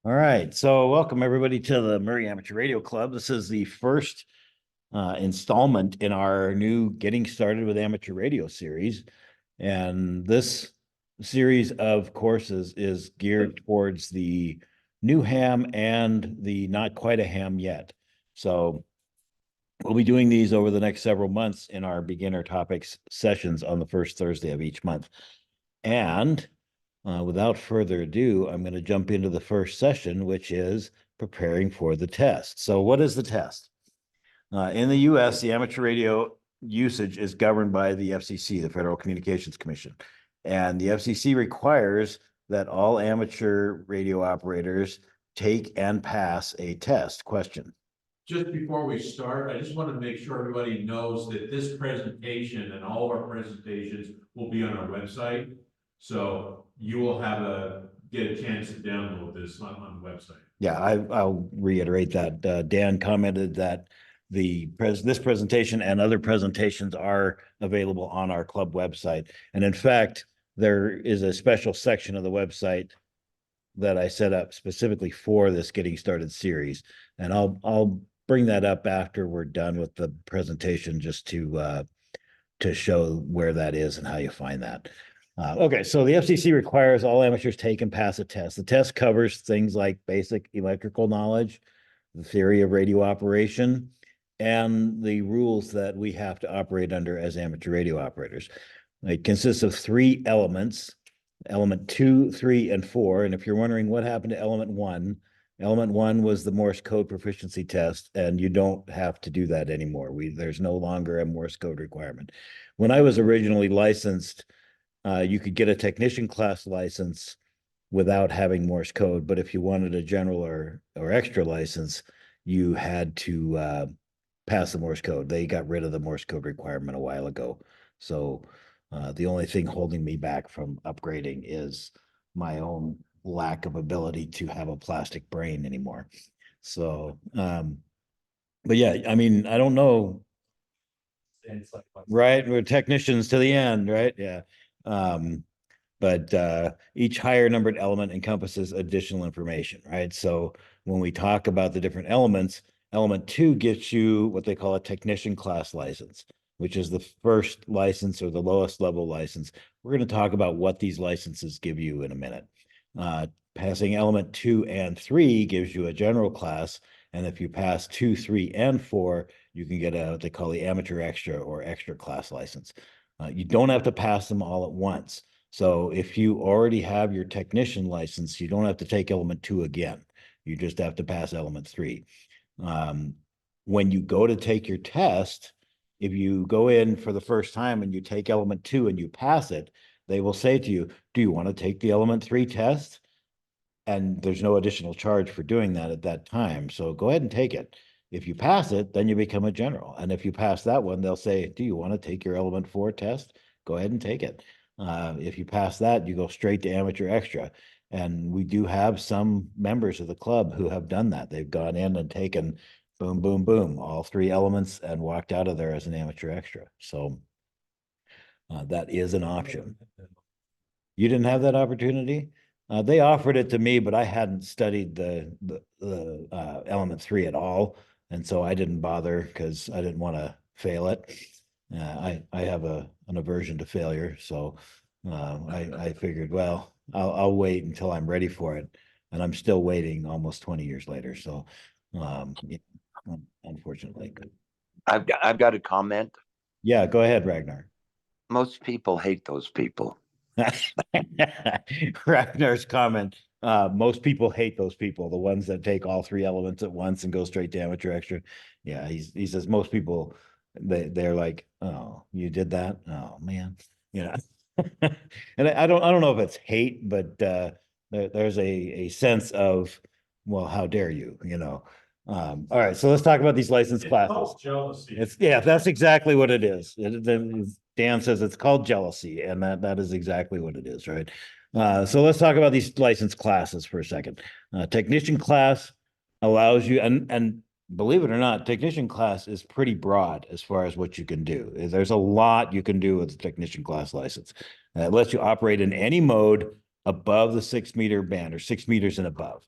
All right, so welcome everybody to the Murray Amateur Radio Club. This is the first installment in our new Getting Started with Amateur Radio series. And this series of courses is geared towards the new ham and the not quite a ham yet. So we'll be doing these over the next several months in our beginner topics sessions on the first Thursday of each month. And without further ado, I'm going to jump into the first session, which is preparing for the test. So what is the test? In the US, the amateur radio usage is governed by the FCC, the Federal Communications Commission. And the FCC requires that all amateur radio operators take and pass a test question. Just before we start, I just want to make sure everybody knows that this presentation and all of our presentations will be on our website. So you will get a chance to download this on the website. Yeah, I'll reiterate that. Dan commented that this presentation and other presentations are available on our club website. And in fact, there is a special section of the website that I set up specifically for this Getting Started series. And I'll bring that up after we're done with the presentation, just to show where that is and how you find that. Okay, so the FCC requires all amateurs take and pass a test. The test covers things like basic electrical knowledge, the theory of radio operation, and the rules that we have to operate under as amateur radio operators. It consists of 3 elements, element 2, 3, and 4. And if you're wondering what happened to element 1 was the Morse code proficiency test, and you don't have to do that anymore. There's no longer a Morse code requirement. When I was originally licensed, you could get a technician class license without having Morse code, but if you wanted a general or extra license, you had to pass the Morse code. They got rid of the Morse code requirement a while ago. So the only thing holding me back from upgrading is my own lack of ability to have a plastic brain anymore. So, but yeah, I mean, I don't know. Right, we're technicians to the end, right? Yeah. But each higher numbered element encompasses additional information, right? So when we talk about the different elements, element 2 gets you what they call a technician class license, which is the first license or the lowest level license. We're going to talk about what these licenses give you in a minute. Passing element 2 and 3 gives you a general class. And if you pass 2, 3, and 4, you can get what they call the amateur extra or extra class license. You don't have to pass them all at once. So if you already have your technician license, you don't have to take element 2 again. You just have to pass element 3. When you go to take your test, if you go in for the first time and you take element 2 and you pass it, they will say to you, do you want to take the element 3 test? And there's no additional charge for doing that at that time. So go ahead and take it. If you pass it, then you become a general. And if you pass that one, they'll say, do you want to take your element 4 test? Go ahead and take it. If you pass that, you go straight to amateur extra. And we do have some members of the club who have done that. They've gone in and taken boom, boom, boom, all 3 elements and walked out of there as an amateur extra. So that is an option. You didn't have that opportunity? They offered it to me, but I hadn't studied the element 3 at all. And so I didn't bother because I didn't want to fail it. I have an aversion to failure. So I figured, well, I'll wait until I'm ready for it. And I'm still waiting almost 20 years later. So unfortunately. I've got a comment. Yeah, go ahead, Ragnar. Most people hate those people. Ragnar's comment. Most people hate those people, the ones that take all 3 elements at once and go straight to amateur extra. Yeah, he says most people they're like, oh, you did that? Oh man, you know. And I don't know if it's hate, but there's a sense of, well, how dare you, you know. All right, so let's talk about these license classes. Jealousy. That's exactly what it is. Dan says it's called jealousy, and that is exactly what it is, right? So let's talk about these license classes for a second. Technician class allows you, and believe it or not, technician class is pretty broad as far as what you can do. There's a lot you can do with the technician class license. It lets you operate in any mode above the 6 meter band or 6 meters and above.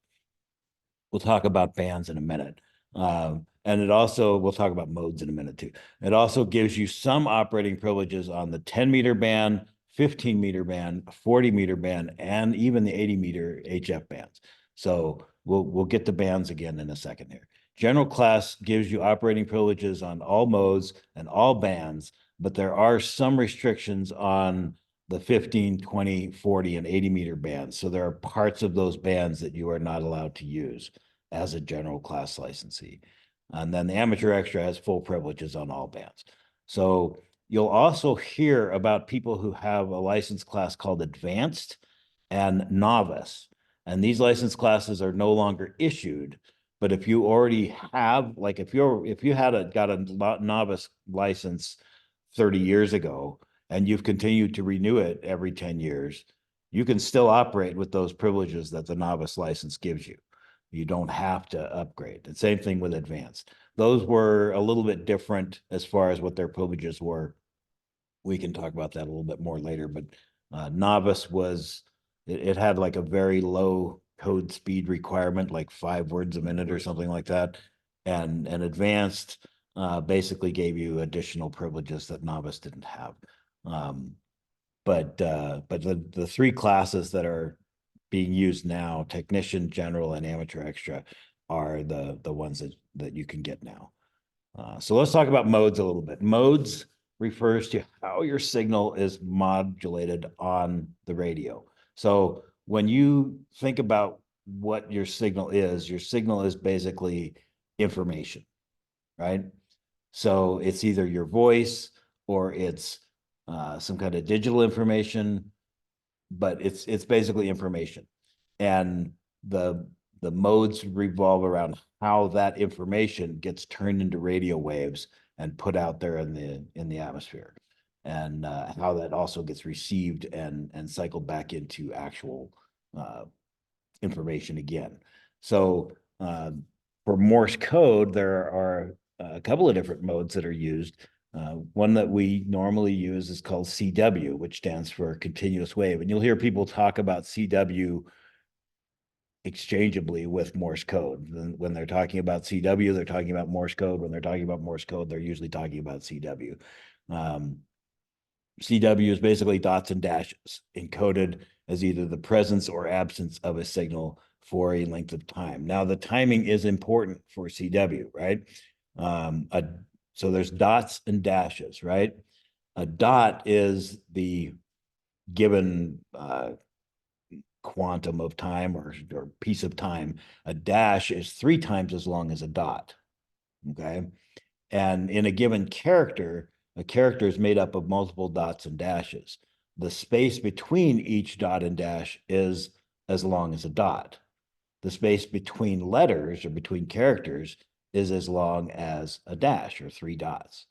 We'll talk about bands in a minute. And it also, we'll talk about modes in a minute too. It also gives you some operating privileges on the 10-meter band, 15-meter band, 40-meter band, and even the 80-meter HF bands. So we'll get to bands again in a second here. General class gives you operating privileges on all modes and all bands, but there are some restrictions on the 15, 20, 40, and 80-meter bands. So there are parts of those bands that you are not allowed to use as a general class licensee. And then the amateur extra has full privileges on all bands. So you'll also hear about people who have a license class called advanced and novice. And these license classes are no longer issued, but if you already have, like if you had got a novice license 30 years ago, and you've continued to renew it every 10 years, you can still operate with those privileges that the novice license gives you. You don't have to upgrade. The same thing with advanced. Those were a little bit different as far as what their privileges were. We can talk about that a little bit more later, but novice was, it had like a very low code speed requirement, like 5 words a minute or something like that. And advanced basically gave you additional privileges that novice didn't have. But the 3 classes that are being used now, technician, general, and amateur extra, are the ones that you can get now. So let's talk about modes a little bit. Modes refers to how your signal is modulated on the radio. So when you think about what your signal is basically information, right? So it's either your voice or it's some kind of digital information, but it's basically information. And the modes revolve around how that information gets turned into radio waves and put out there in the atmosphere, and how that also gets received and cycled back into actual information again. So for Morse code, there are a couple of different modes that are used. One that we normally use is called CW, which stands for continuous wave. And you'll hear people talk about CW exchangeably with Morse code. When they're talking about CW, they're talking about Morse code. When they're talking about Morse code, they're usually talking about CW. CW is basically dots and dashes encoded as either the presence or absence of a signal for a length of time. Now, the timing is important for CW, right? So there's dots and dashes, right? A dot is the given quantum of time or piece of time. A dash is 3 times as long as a dot, okay? And in a given character, a character is made up of multiple dots and dashes. The space between each dot and dash is as long as a dot. The space between letters or between characters is as long as a dash or 3 dots.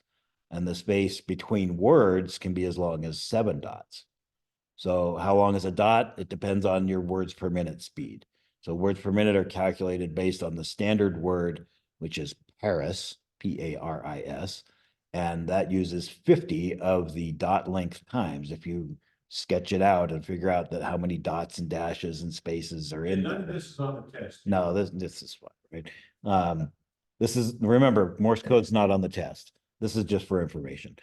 And the space between words can be as long as 7 dots. So how long is a dot? It depends on your words per minute speed. So words per minute are calculated based on the standard word, which is Paris, P-A-R-I-S, and that uses 50 of the dot length times. If you sketch it out and figure out that how many dots and dashes and spaces are in None there. of this is on the test. No, this is fun, right? This is, remember, Morse code's not on the test. This is just for information.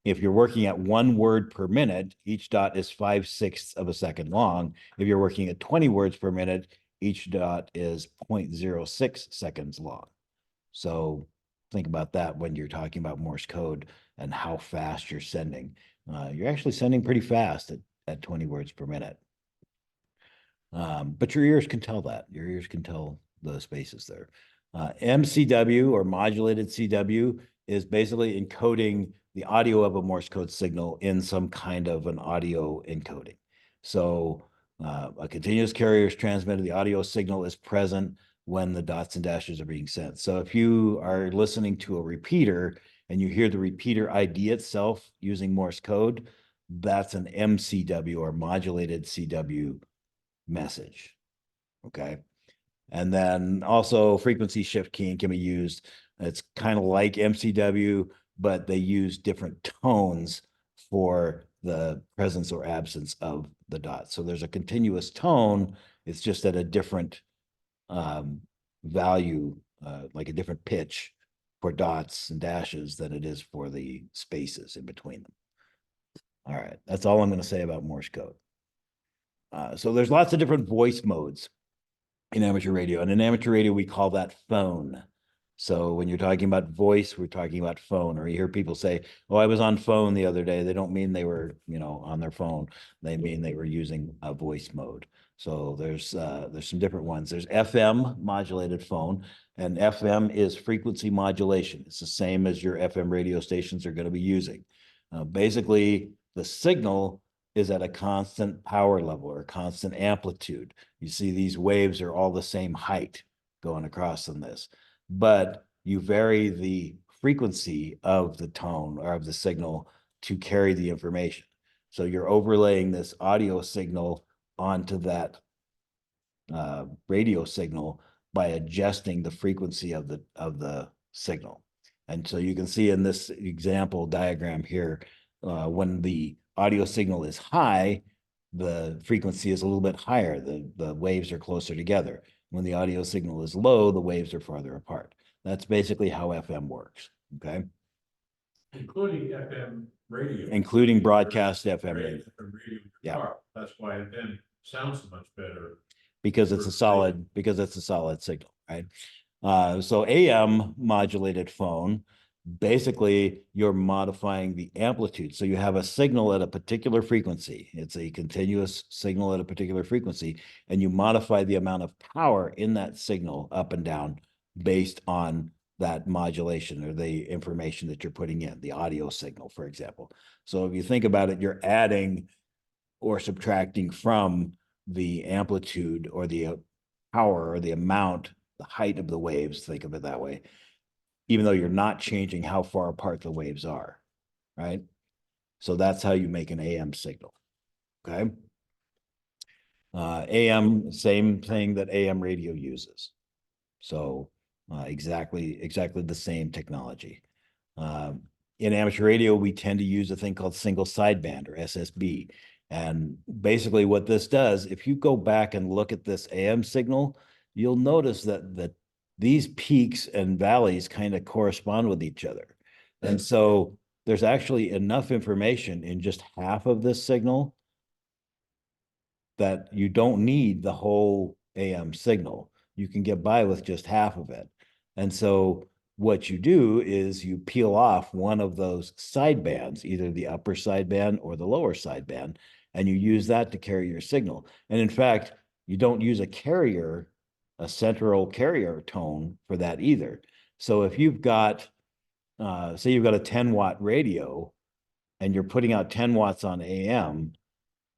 If you're working at 1 word per minute, each dot is 5/6 of a second long. If you're working at 20 words per minute, each dot is 0.06 seconds long. So think about that when you're talking about Morse code and how fast you're sending. You're actually sending pretty fast at 20 words per minute. But your ears can tell that. Your ears can tell the spaces there. MCW or modulated CW is basically encoding the audio of a Morse code signal in some kind of an audio encoding. So a continuous carrier is transmitted, the audio signal is present when the dots and dashes are being sent. So if you are listening to a repeater and you hear the repeater ID itself using Morse code, that's an MCW or modulated CW message, okay? And then also frequency shift keying can be used. It's kind of like MCW, but they use different tones for the presence or absence of the dots. So there's a continuous tone, it's just at a different value, like a different pitch for dots and dashes than it is for the spaces in between them. All right, that's all I'm going to say about Morse code. So there's lots of different voice modes in amateur radio, and in amateur radio we call that phone. So when you're talking about voice, we're talking about phone. Or you hear people say, "Oh, I was on phone the other day." They don't mean they were, on their phone. They mean they were using a voice mode. So there's some different ones. There's FM modulated phone, and FM is frequency modulation. It's the same as your FM radio stations are going to be using. Basically, the signal is at a constant power level or constant amplitude. You see these waves are all the same height going across on this, but you vary the frequency of the tone or of the signal to carry the information. So you're overlaying this audio signal onto that radio signal by adjusting the frequency of the signal. And so you can see in this example diagram here, when the audio signal is high, the frequency is a little bit higher. The waves are closer together. When the audio signal is low, the waves are farther apart. That's basically how FM works, okay? Including FM radio. Including broadcast FM radio. FM radio in your Yeah. car. That's why FM sounds so much better. Because it's a solid signal, right? So AM modulated phone, basically you're modifying the amplitude. So you have a signal at a particular frequency. It's a continuous signal at a particular frequency, and you modify the amount of power in that signal up and down based on that modulation or the information that you're putting in, the audio signal, for example. So if you think about it, you're adding or subtracting from the amplitude or the power or the amount, the height of the waves, think of it that way, even though you're not changing how far apart the waves are, right? So that's how you make an AM signal, okay? AM, same thing that AM radio uses. So exactly the same technology. In amateur radio, we tend to use a thing called single sideband or SSB. And basically what this does, if you go back and look at this AM signal, you'll notice that these peaks and valleys kind of correspond with each other. And so there's actually enough information in just half of this signal that you don't need the whole AM signal. You can get by with just half of it. And so what you do is you peel off one of those sidebands, either the upper sideband or the lower sideband, and you use that to carry your signal. And in fact, you don't use a central carrier tone for that either. So if you've got, say you've got a 10-watt radio and you're putting out 10 watts on AM,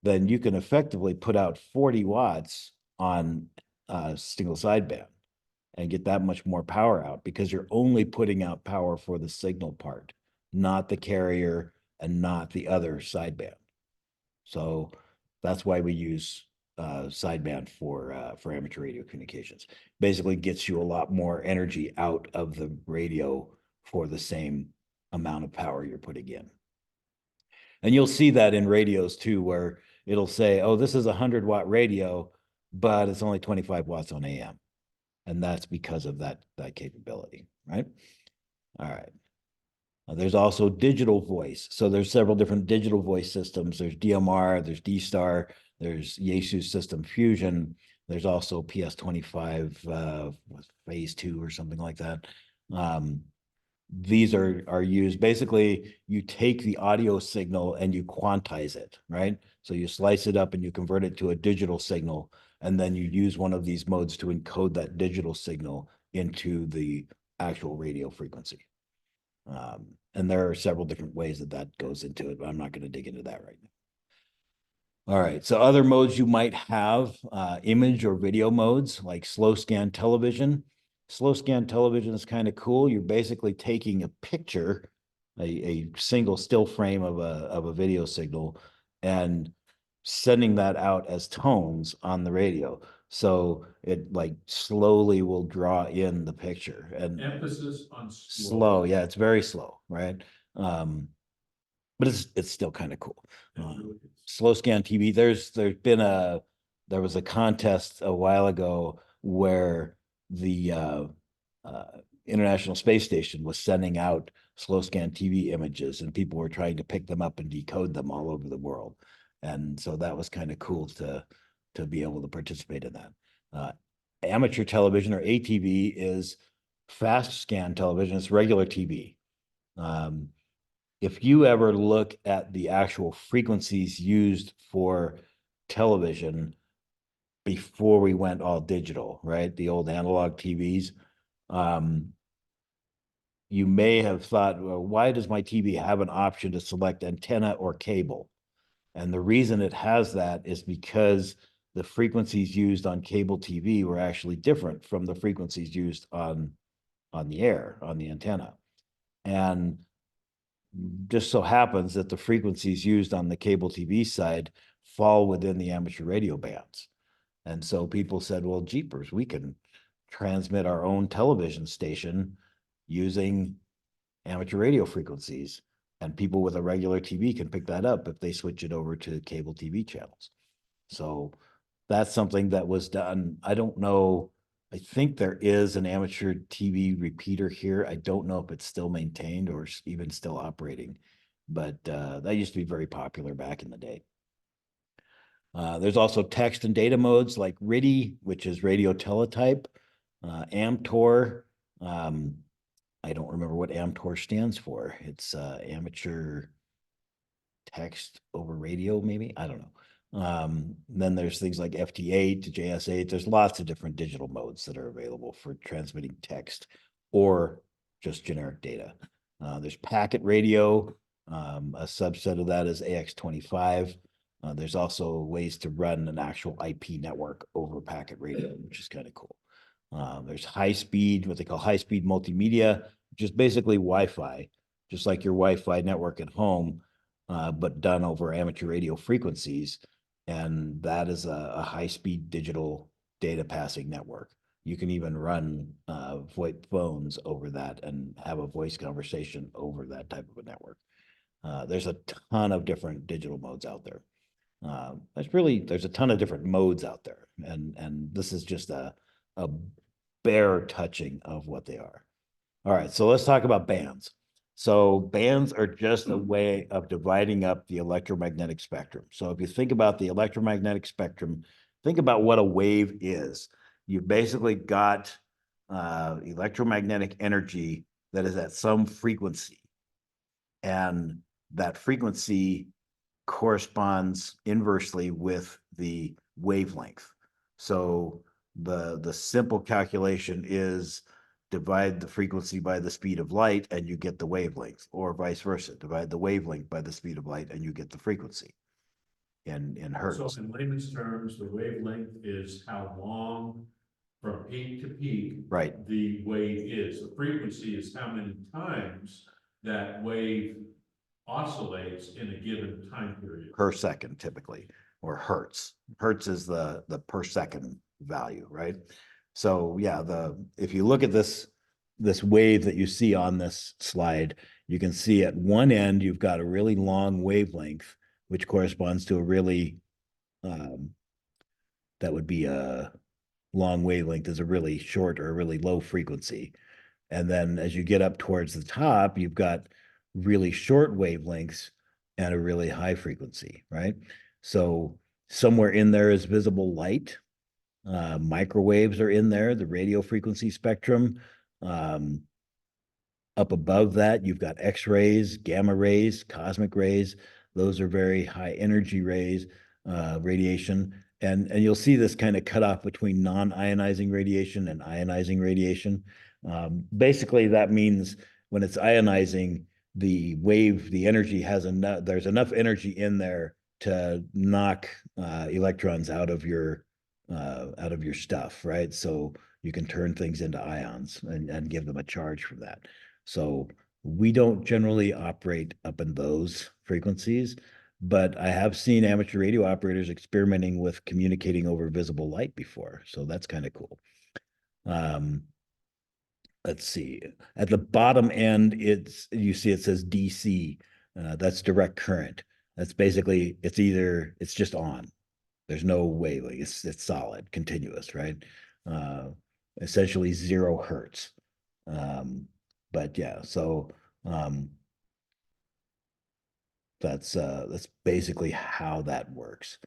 then you can effectively put out 40 watts on a single sideband and get that much more power out because you're only putting out power for the signal part, not the carrier and not the other sideband. So that's why we use sideband for amateur radio communications. Basically gets you a lot more energy out of the radio for the same amount of power you're putting in. And you'll see that in radios too, where it'll say, oh, this is a 100-watt radio, but it's only 25 watts on AM. And that's because of that capability, right? All right. There's also digital voice. So there's several different digital voice systems. There's DMR, there's D-Star, there's Yaesu System Fusion. There's also PS25 phase 2 or something like that. These are used, basically, you take the audio signal and you quantize it, right? So you slice it up and you convert it to a digital signal, and then you use one of these modes to encode that digital signal into the actual radio frequency. And there are several different ways that goes into it, but I'm not going to dig into that right now. All right, so other modes you might have, image or video modes like slow scan television. Slow scan television is kind of cool. You're basically taking a picture, a single still frame of a video signal, and sending that out as tones on the radio. So it like slowly will draw in the picture, and Emphasis on slow. Yeah, it's very slow, right? But it's still kind of cool. Slow scan TV. There was a contest a while ago where the International Space Station was sending out slow scan TV images, and people were trying to pick them up and decode them all over the world. And so that was kind of cool to be able to participate in that. Amateur television, or ATV, is fast scan television. It's regular TV. If you ever look at the actual frequencies used for television before we went all digital, right? The old analog TVs, you may have thought, well, why does my TV have an option to select antenna or cable? And the reason it has that is because the frequencies used on cable TV were actually different from the frequencies used on the air, on the antenna. And just so happens that the frequencies used on the cable TV side fall within the amateur radio bands. And so people said, well, jeepers, we can transmit our own television station using amateur radio frequencies. And people with a regular TV can pick that up if they switch it over to cable TV channels. So that's something that was done. I don't know. I think there is an amateur TV repeater here. I don't know if it's still maintained or even still operating, but that used to be very popular back in the day. There's also text and data modes like RTTY, which is radio teletype, AMTOR. I don't remember what AMTOR stands for. It's amateur text over radio, maybe. I don't know. Then there's things like FT8 to JS8. There's lots of different digital modes that are available for transmitting text or just generic data. There's packet radio. A subset of that is AX25. There's also ways to run an actual IP network over packet radio, which is kind of cool. There's high speed, what they call high speed multimedia, which is basically Wi-Fi, just like your Wi-Fi network at home, but done over amateur radio frequencies. And that is a high-speed digital data passing network. You can even run VoIP phones over that and have a voice conversation over that type of a network. There's a ton of different digital modes out there. There's a ton of different modes out there, and this is just a bare touching of what they are. All right, so let's talk about bands. So bands are just a way of dividing up the electromagnetic spectrum. So if you think about the electromagnetic spectrum, think about what a wave is. You've basically got electromagnetic energy that is at some frequency, and that frequency corresponds inversely with the wavelength. So the simple calculation is divide the frequency by the speed of light and you get the wavelength, or vice versa. Divide the wavelength by the speed of light and you get the frequency in hertz. So in layman's terms, the wavelength is how long from peak to peak Right. the wave is. The frequency is how many times that wave oscillates in a given time period. Per second, typically, or hertz. Hertz is the per second value, right? So yeah, if you look at this wave that you see on this slide, you can see at one end you've got a really long wavelength, which corresponds to a really that would be a long wavelength is a really short or a really low frequency. And then as you get up towards the top, you've got really short wavelengths and a really high frequency, right? So somewhere in there is visible light. Microwaves are in there, the radio frequency spectrum. Up above that, you've got X-rays, gamma rays, cosmic rays. Those are very high energy rays, radiation. And you'll see this kind of cutoff between non-ionizing radiation and ionizing radiation. Basically, that means when it's ionizing, the wave, the energy has enough, there's enough energy in there to knock electrons out of your stuff, right? So you can turn things into ions and give them a charge from that. So we don't generally operate up in those frequencies, but I have seen amateur radio operators experimenting with communicating over visible light before. So that's kind of cool. Let's see. At the bottom end, you see it says DC. That's direct current. That's basically, it's just on. There's no waving. It's solid, continuous, right? uh, essentially 0 hertz. But yeah, so that's basically how that works.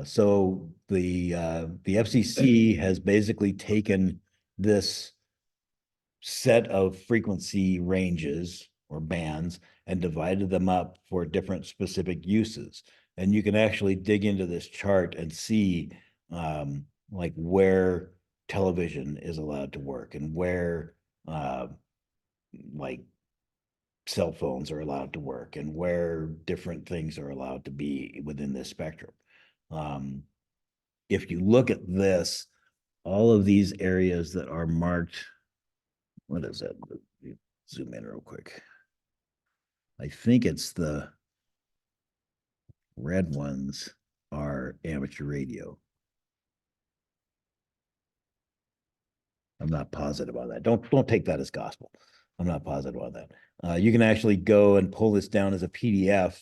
So the FCC has basically taken this set of frequency ranges or bands and divided them up for different specific uses. And you can actually dig into this chart and see like where television is allowed to work and where like cell phones are allowed to work and where different things are allowed to be within this spectrum. If you look at this, all of these areas that are marked, what is that? Zoom in real quick. I think it's the red ones are amateur radio. I'm not positive on that. Don't take that as gospel. I'm not positive on that. You can actually go and pull this down as a PDF,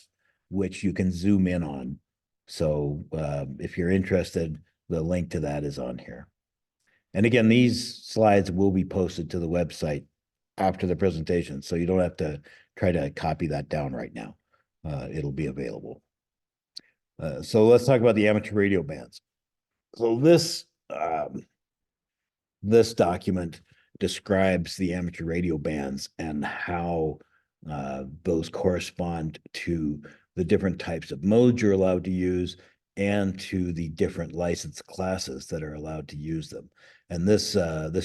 which you can zoom in on. So if you're interested, the link to that is on here. And again, these slides will be posted to the website after the presentation, so you don't have to try to copy that down right now. It'll be available. So let's talk about the amateur radio bands. So this document describes the amateur radio bands and how those correspond to the different types of modes you're allowed to use and to the different license classes that are allowed to use them. And this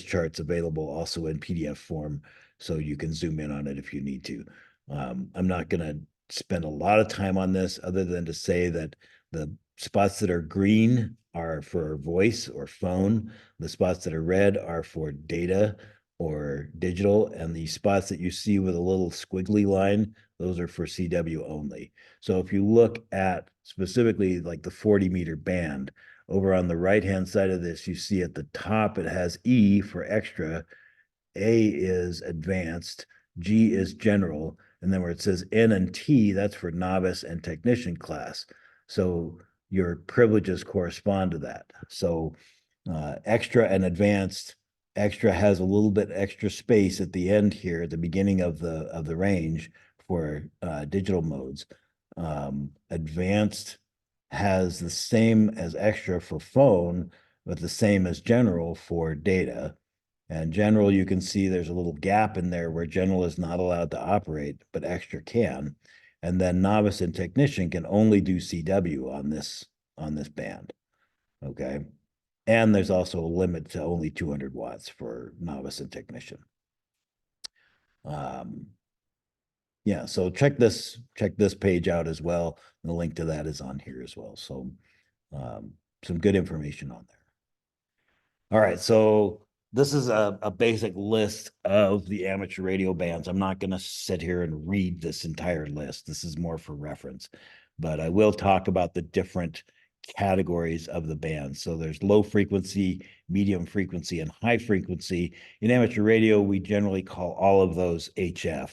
chart's available also in PDF form, so you can zoom in on it if you need to. I'm not going to spend a lot of time on this other than to say that the spots that are green are for voice or phone. The spots that are red are for data or digital, and the spots that you see with a little squiggly line, those are for CW only. So if you look at specifically like the 40-meter band, over on the right-hand side of this, you see at the top, it has E for extra, A is advanced, G is general, and then where it says N and T, that's for novice and technician class. So your privileges correspond to that. So extra and advanced, extra has a little bit extra space at the end here at the beginning of the range for digital modes. Advanced has the same as extra for phone, but the same as general for data. And general, you can see there's a little gap in there where general is not allowed to operate, but extra can. And then novice and technician can only do CW on this band. Okay. And there's also a limit to only 200 watts for novice and technician. Yeah, so check this page out as well. The link to that is on here as well. So some good information on there. All right, so this is a basic list of the amateur radio bands. I'm not going to sit here and read this entire list. This is more for reference, but I will talk about the different categories of the bands. So there's low frequency, medium frequency, and high frequency. In amateur radio, we generally call all of those HF.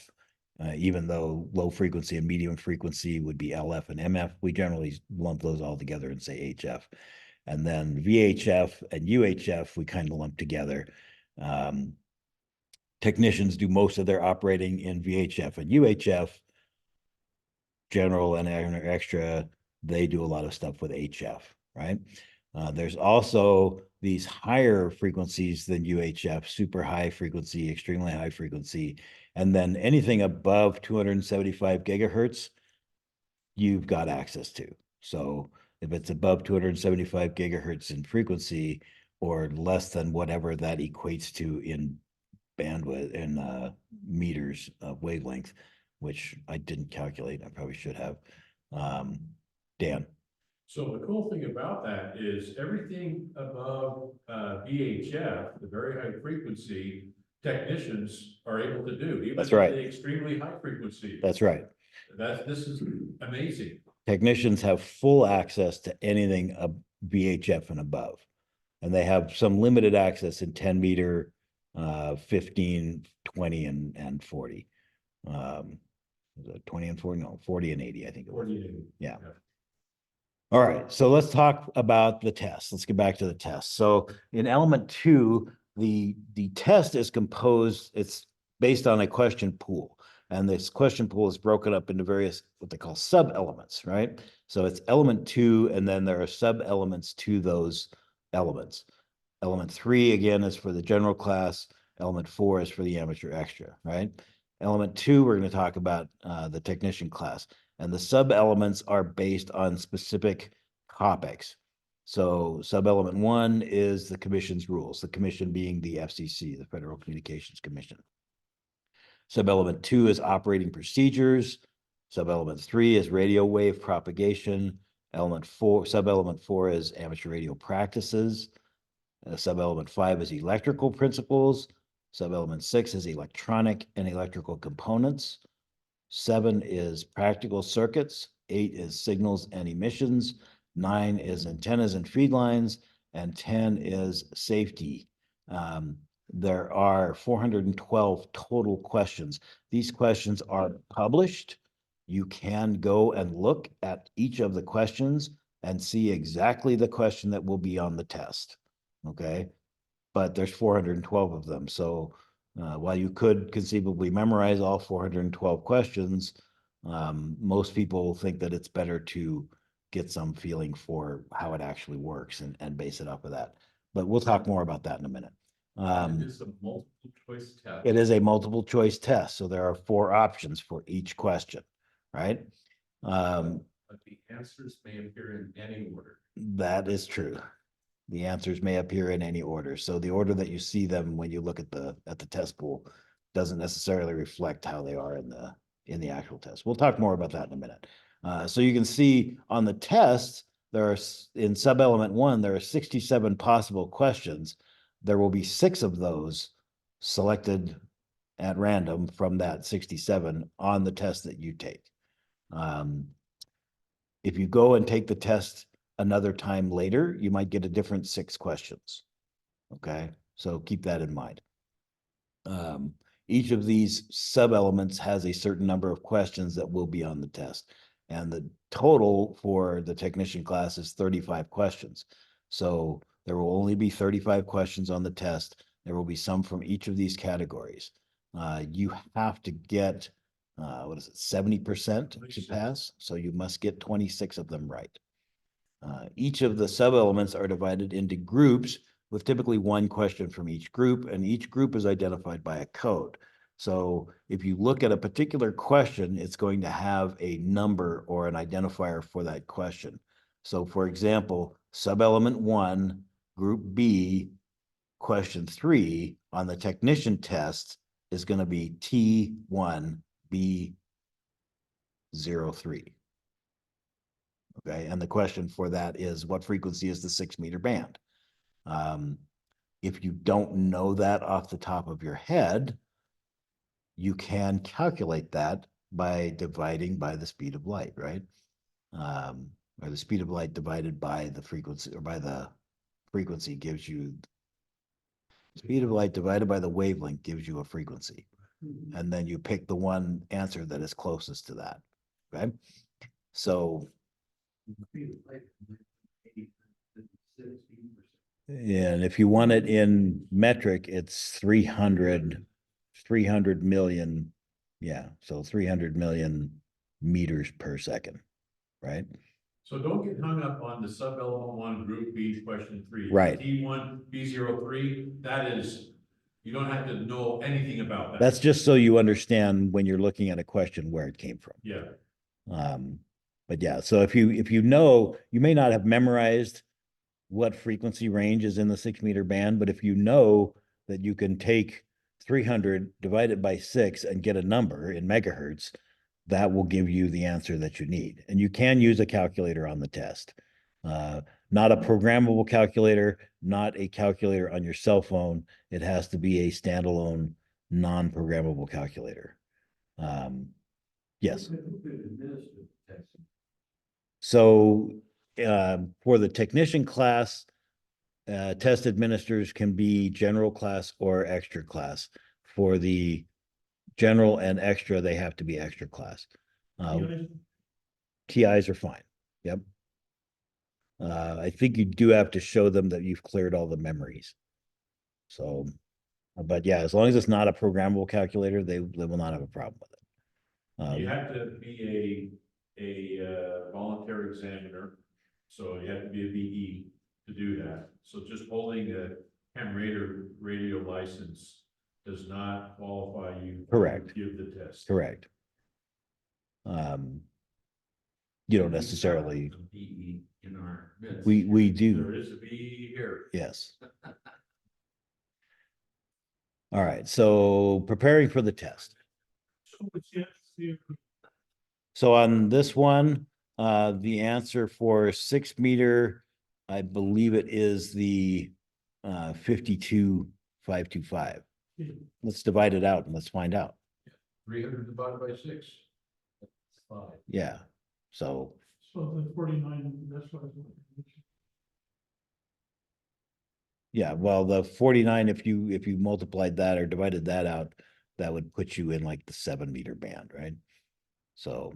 Even though low frequency and medium frequency would be LF and MF, we generally lump those all together and say HF. And then VHF and UHF, we kind of lump together. Technicians do most of their operating in VHF and UHF. General and extra, they do a lot of stuff with HF, right? There's also these higher frequencies than UHF, super high frequency, extremely high frequency, and then anything above 275 gigahertz, you've got access to. So if it's above 275 gigahertz in frequency or less than whatever that equates to in bandwidth and meters of wavelength, which I didn't calculate, I probably should have. Dan. So the cool thing about that is everything above VHF, the very high frequency, technicians are able to do. Even That's right. the extremely high frequency. That's right. This is amazing. Technicians have full access to anything VHF and above, and they have some limited access in 10 meter, 15, 20, and 40. 20 and 40, no, 40 and 80, I think it was. 40 and 80. Yeah. All right, so let's talk about the test. Let's get back to the test. So in element two, the test is composed, it's based on a question pool. And this question pool is broken up into various, what they call sub-elements, right? So it's element two, and then there are sub-elements to those elements. Element three, again, is for the general class. Element four is for the amateur extra, right? Element two, we're going to talk about the technician class. And the sub-elements are based on specific topics. So sub-element one is the commission's rules, the commission being the FCC, the Federal Communications Commission. Sub-element two is operating procedures. Sub-element three is radio wave propagation. Sub-element four is amateur radio practices. Sub-element five is electrical principles. Sub-element six is electronic and electrical components. 7 is practical circuits. 8 is signals and emissions. 9 is antennas and feed lines. And 10 is safety. There are 412 total questions. These questions are published. You can go and look at each of the questions and see exactly the question that will be on the test. Okay, but there's 412 of them. So while you could conceivably memorize all 412 questions, most people think that it's better to get some feeling for how it actually works and base it off of that. But we'll talk more about that in a minute. It's a multiple choice test. It is a multiple choice test. So there are 4 options for each question, right? But the answers may appear in any order. That is true. The answers may appear in any order. So the order that you see them when you look at the test pool doesn't necessarily reflect how they are in the actual test. We'll talk more about that in a minute. So you can see on the test, there are in sub-element 1, there are 67 possible questions. There will be 6 of those selected at random from that 67 on the test that you take. If you go and take the test another time later, you might get a different 6 questions. Okay, so keep that in mind. Each of these sub-elements has a certain number of questions that will be on the test. And the total for the technician class is 35 questions. So there will only be 35 questions on the test. There will be some from each of these categories. You have to get, 70% to pass. So you must get 26 of them right. Each of the sub-elements are divided into groups with typically 1 question from each group, and each group is identified by a code. So if you look at a particular question, it's going to have a number or an identifier for that question. So for example, sub-element 1, group B, question 3 on the technician test is going to be T1B03. Okay, and the question for that is, what frequency is the 6-meter band? If you don't know that off the top of your head, you can calculate that by dividing by the speed of light, right? Or the speed of light divided by the frequency, or by the frequency gives you, speed of light divided by the wavelength gives you a frequency. And then you pick the one answer that is closest to that, okay? So and if you want it in metric, it's 300 million. Yeah, so 300 million meters per second, right? So don't get hung up on the sub-element 1, group B, question 3. Right. T1B03, that is, you don't have to know anything about that. That's just so you understand when you're looking at a question where it came from. Yeah. But yeah, so if you know, you may not have memorized what frequency range is in the 6-meter band, but if you know that you can take 300 divided by 6 and get a number in megahertz, that will give you the answer that you need. And you can use a calculator on the test. Not a programmable calculator, not a calculator on your cell phone. It has to be a standalone, non-programmable calculator. Yes. So for the technician class, test administrators can be general class or extra class. For the general and extra, they have to be extra class. TIs are fine. Yep. I think you do have to show them that you've cleared all the memories. So, but yeah, as long as it's not a programmable calculator, they will not have a problem with it. You have to be a voluntary examiner, so you have to be a VE to do that. So just holding a ham radio license does not qualify you. Correct. To give the test. Correct. You don't necessarily, PE in our midst. we There do, is a VE here. yes. All right, so preparing for the test. So on this one, the answer for 6 meter, I believe it is the 52,525. Let's divide it out and let's find out. 300 divided by 6. That's 5. Yeah, so So the 49, that's what I was. yeah, well, the 49, if you multiplied that or divided that out, that would put you in like the 7 meter band, right? So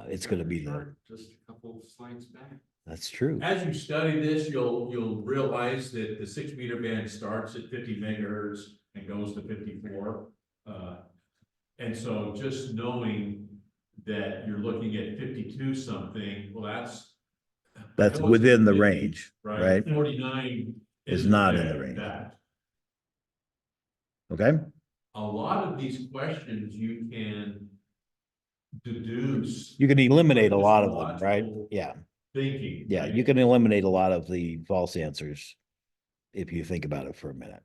it's gonna be the, Just a couple of slides back. that's true. As you study this, you'll realize that the 6 meter band starts at 50 megahertz and goes to 54. And so just knowing that you're looking at 52 something, well, That's I know it's within the 50, range, right? 49 Is isn't not in the that- range. that. Okay, A lot of these questions you can deduce you can eliminate a lot of them, right? Logical Yeah, thinking. yeah, right? you can eliminate a lot of the false answers if you think about it for a minute.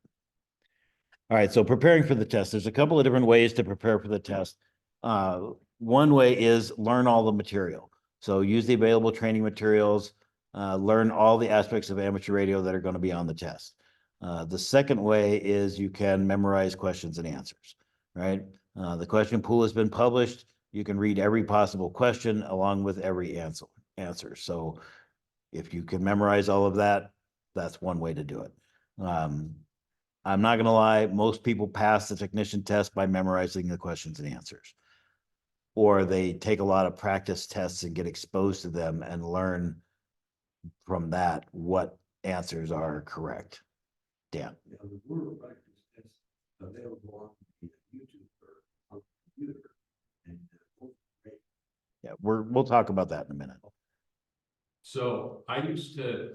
All right, so preparing for the test, there's a couple of different ways to prepare for the test. One way is learn all the material. So use the available training materials, learn all the aspects of amateur radio that are going to be on the test. The second way is you can memorize questions and answers, right? The question pool has been published. You can read every possible question along with every answer. So if you can memorize all of that, that's one way to do it. I'm not gonna lie, most people pass the technician test by memorizing the questions and answers. Or they take a lot of practice tests and get exposed to them and learn from that what answers are correct. Dan, Yeah, the rural practice test available on the YouTube or on the computer. And yeah, we'll talk about that in a minute. So I used to,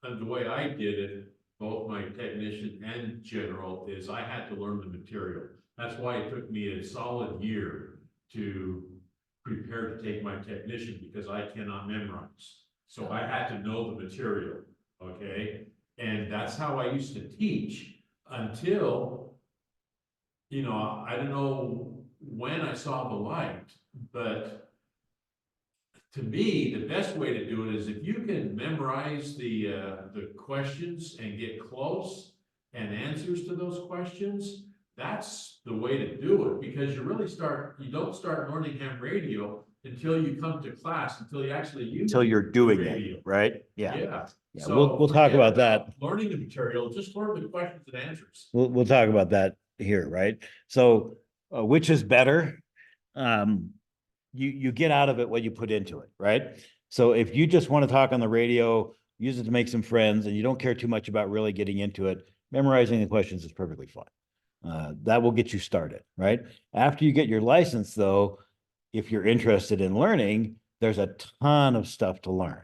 and the way I did it, both my technician and general, is I had to learn the material. That's why it took me a solid year to prepare to take my technician, because I cannot memorize. So I had to know the material, okay? And that's how I used to teach until, I don't know when I saw the light, but to me, the best way to do it is if you can memorize the questions and get close and answers to those questions, that's the way to do it, because you don't start learning ham radio until you come to class, until you actually use. Until you're doing radio. it, right? Yeah, Yeah. yeah, So we'll talk forget about that. Learning the material, just learn the questions and answers. We'll talk about that here, right? So, which is better? You get out of it what you put into it, right? So if you just want to talk on the radio, use it to make some friends, and you don't care too much about really getting into it, memorizing the questions is perfectly fine. That will get you started, right? After you get your license, though, if you're interested in learning, there's a ton of stuff to learn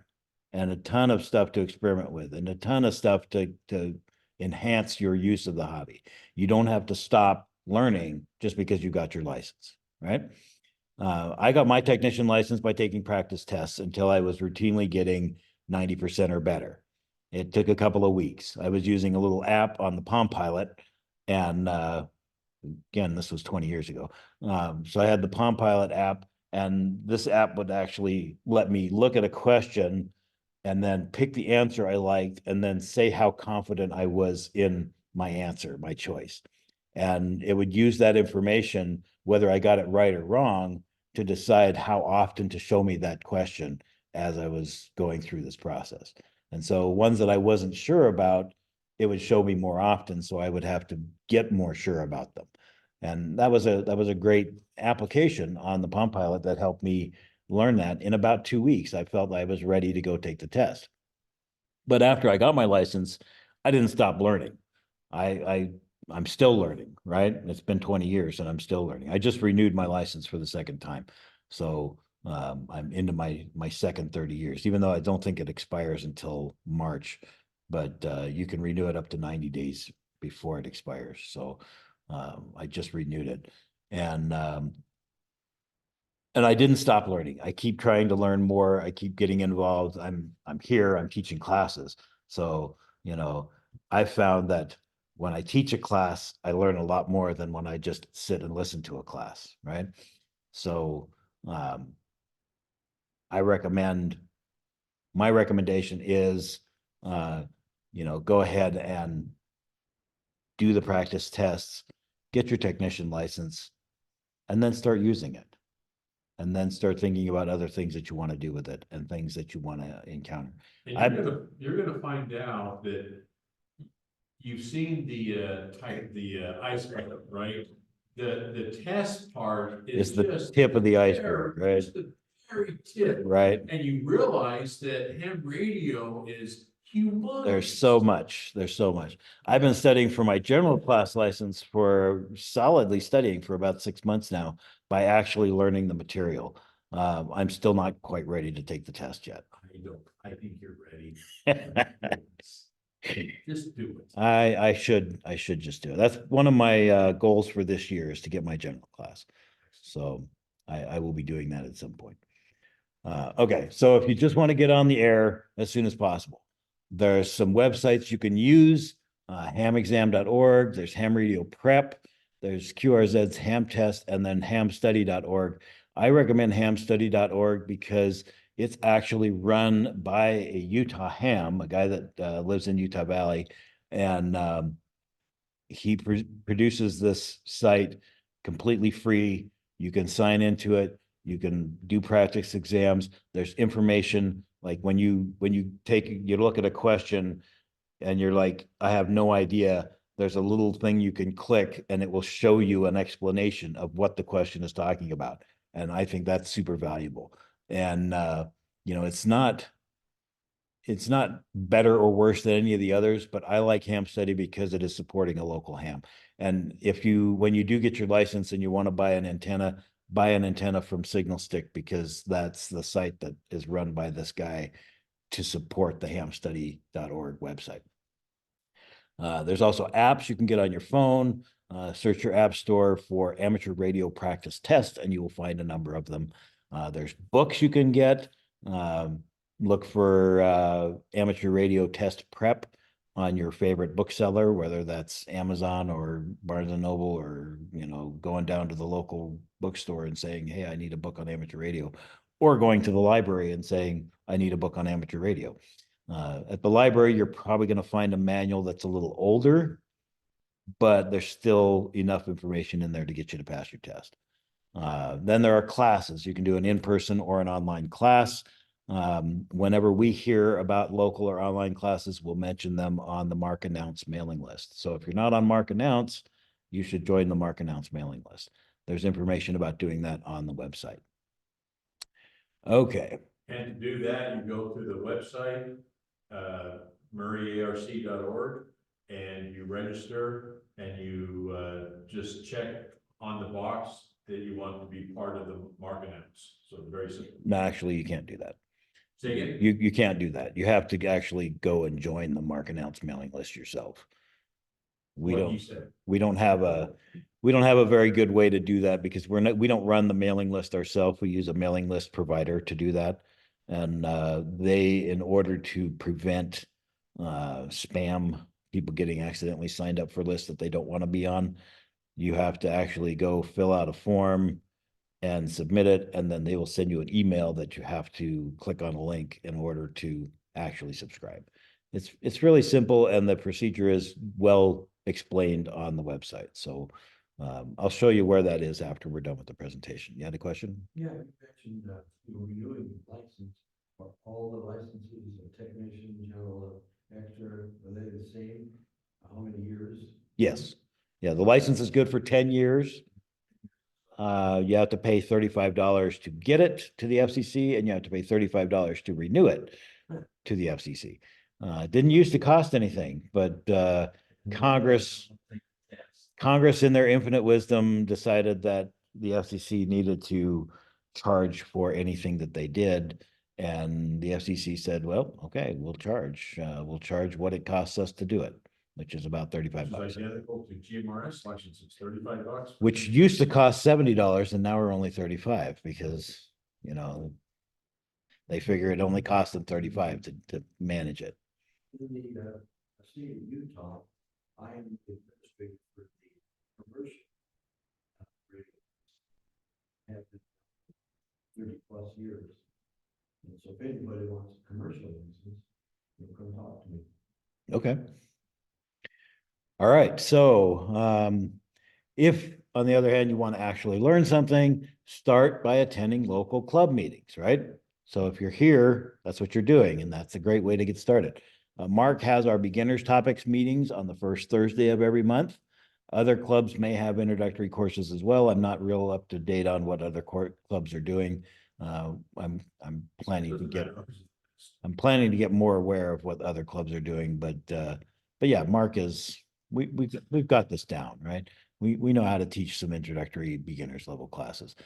and a ton of stuff to experiment with and a ton of stuff to enhance your use of the hobby. You don't have to stop learning just because you got your license, right? I got my technician license by taking practice tests until I was routinely getting 90% or better. It took a couple of weeks. I was using a little app on the Palm Pilot, and again, this was 20 years ago. So I had the Palm Pilot app, and this app would actually let me look at a question and then pick the answer I liked and then say how confident I was in my answer, my choice. And it would use that information, whether I got it right or wrong, to decide how often to show me that question as I was going through this process. And so ones that I wasn't sure about, it would show me more often, so I would have to get more sure about them. And that was a great application on the Palm Pilot that helped me learn that in about 2 weeks. I felt I was ready to go take the test. But after I got my license, I didn't stop learning. I'm still learning, right? It's been 20 years and I'm still learning. I just renewed my license for the second time. So I'm into my second 30 years, even though I don't think it expires until March, but you can renew it up to 90 days before it expires. So I just renewed it. And I didn't stop learning. I keep trying to learn more. I keep getting involved. I'm here, I'm teaching classes. So, I found that when I teach a class, I learn a lot more than when I just sit and listen to a class, right? So I recommend, my recommendation is, go ahead and do the practice tests, get your technician license, and then start using it. And then start thinking about other things that you want to do with it and things that you want to encounter. And you're gonna find out that you've seen the iceberg, right? The test part It's is the just tip of the iceberg, right? just the very tip. Right? And you realize that ham radio is humongous. There's so much. There's so much. I've been studying for my general class license solidly studying for about 6 months now by actually learning the material. I'm still not quite ready to take the test yet. I think you're ready. Just do it. I should just do it. That's one of my goals for this year is to get my general class. So I will be doing that at some point. Okay, so if you just want to get on the air as soon as possible, there's some websites you can use, hamexam.org, there's Ham Radio Prep, there's QRZ's Ham Test, and then hamstudy.org. I recommend hamstudy.org because it's actually run by a Utah ham, a guy that lives in Utah Valley, and he produces this site completely free. You can sign into it. You can do practice exams. There's information like when you look at a question and you're like, I have no idea. There's a little thing you can click and it will show you an explanation of what the question is talking about. And I think that's super valuable. And it's not better or worse than any of the others, but I like Ham Study because it is supporting a local ham. And when you do get your license and you want to buy an antenna from Signal Stick, because that's the site that is run by this guy to support the hamstudy.org website. There's also apps you can get on your phone. Search your app store for amateur radio practice test, and you will find a number of them. There's books you can get. Look for amateur radio test prep on your favorite bookseller, whether that's Amazon or Barnes and Noble, or going down to the local bookstore and saying, hey, I need a book on amateur radio, or going to the library and saying, I need a book on amateur radio. At the library, you're probably going to find a manual that's a little older, but there's still enough information in there to get you to pass your test. Then there are classes. You can do an in-person or an online class. Whenever we hear about local or online classes, we'll mention them on the Mark Announce mailing list. So if you're not on Mark Announce, you should join the Mark Announce mailing list. There's information about doing that on the website. Okay. And to do that, you go to the website, murrayarc.org, and you register, and you just check on the box that you want to be part of the Mark Announce. So very simple. No, actually, you can't do that. Say again? You can't do that. You have to actually go and join the Mark Announce mailing list yourself. We don't have a very good way to do that because we don't run the mailing list ourselves. We use a mailing list provider to do that. And in order to prevent spam, people getting accidentally signed up for lists that they don't want to be on, you have to actually go fill out a form and submit it, and then they will send you an email that you have to click on a link in order to actually subscribe. It's really simple, and the procedure is well explained on the website. So I'll show you where that is after we're done with the presentation. You had a question? Yeah, you mentioned you were renewing license. Are all the licenses of technician, general, extra, are they the same? How many years? Yes. Yeah, the license is good for 10 years. you have to pay $35 to get it to the FCC, and you have to pay $35 to renew it to the FCC. It didn't used to cost anything, but Congress in their infinite wisdom decided that the FCC needed to charge for anything that they did. And the FCC said, well, okay, we'll charge what it costs us to do it, which is about Which $35, is identical to GMRS license, it's $35. which used to cost $70, and now we're only 35 because, you know, they figure it only costs them 35 to manage it. In the state of Utah, I am the administrator for the commercial radio. Have been 30+ years. And so if anybody wants a commercial license, they'll come talk to me. Okay. All right, so if on the other hand, you want to actually learn something, start by attending local club meetings, right? So if you're here, that's what you're doing, and that's a great way to get started. Mark has our beginners topics meetings on the first Thursday of every month. Other clubs may have introductory courses as well. I'm not real up to date on what other clubs are doing. I'm planning to get more aware of what other clubs are doing, but yeah, Mark is, we've got this down, right? We know how to teach some introductory beginners level classes.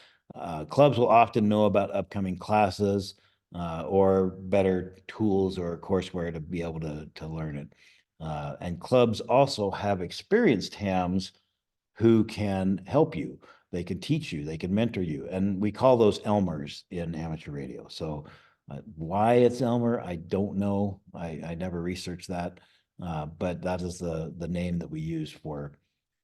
Clubs will often know about upcoming classes or better tools or courseware to be able to learn it. And clubs also have experienced hams who can help you. They can teach you, they can mentor you. And we call those Elmers in amateur radio. So why it's Elmer, I don't know. I never researched that. But that is the name that we use for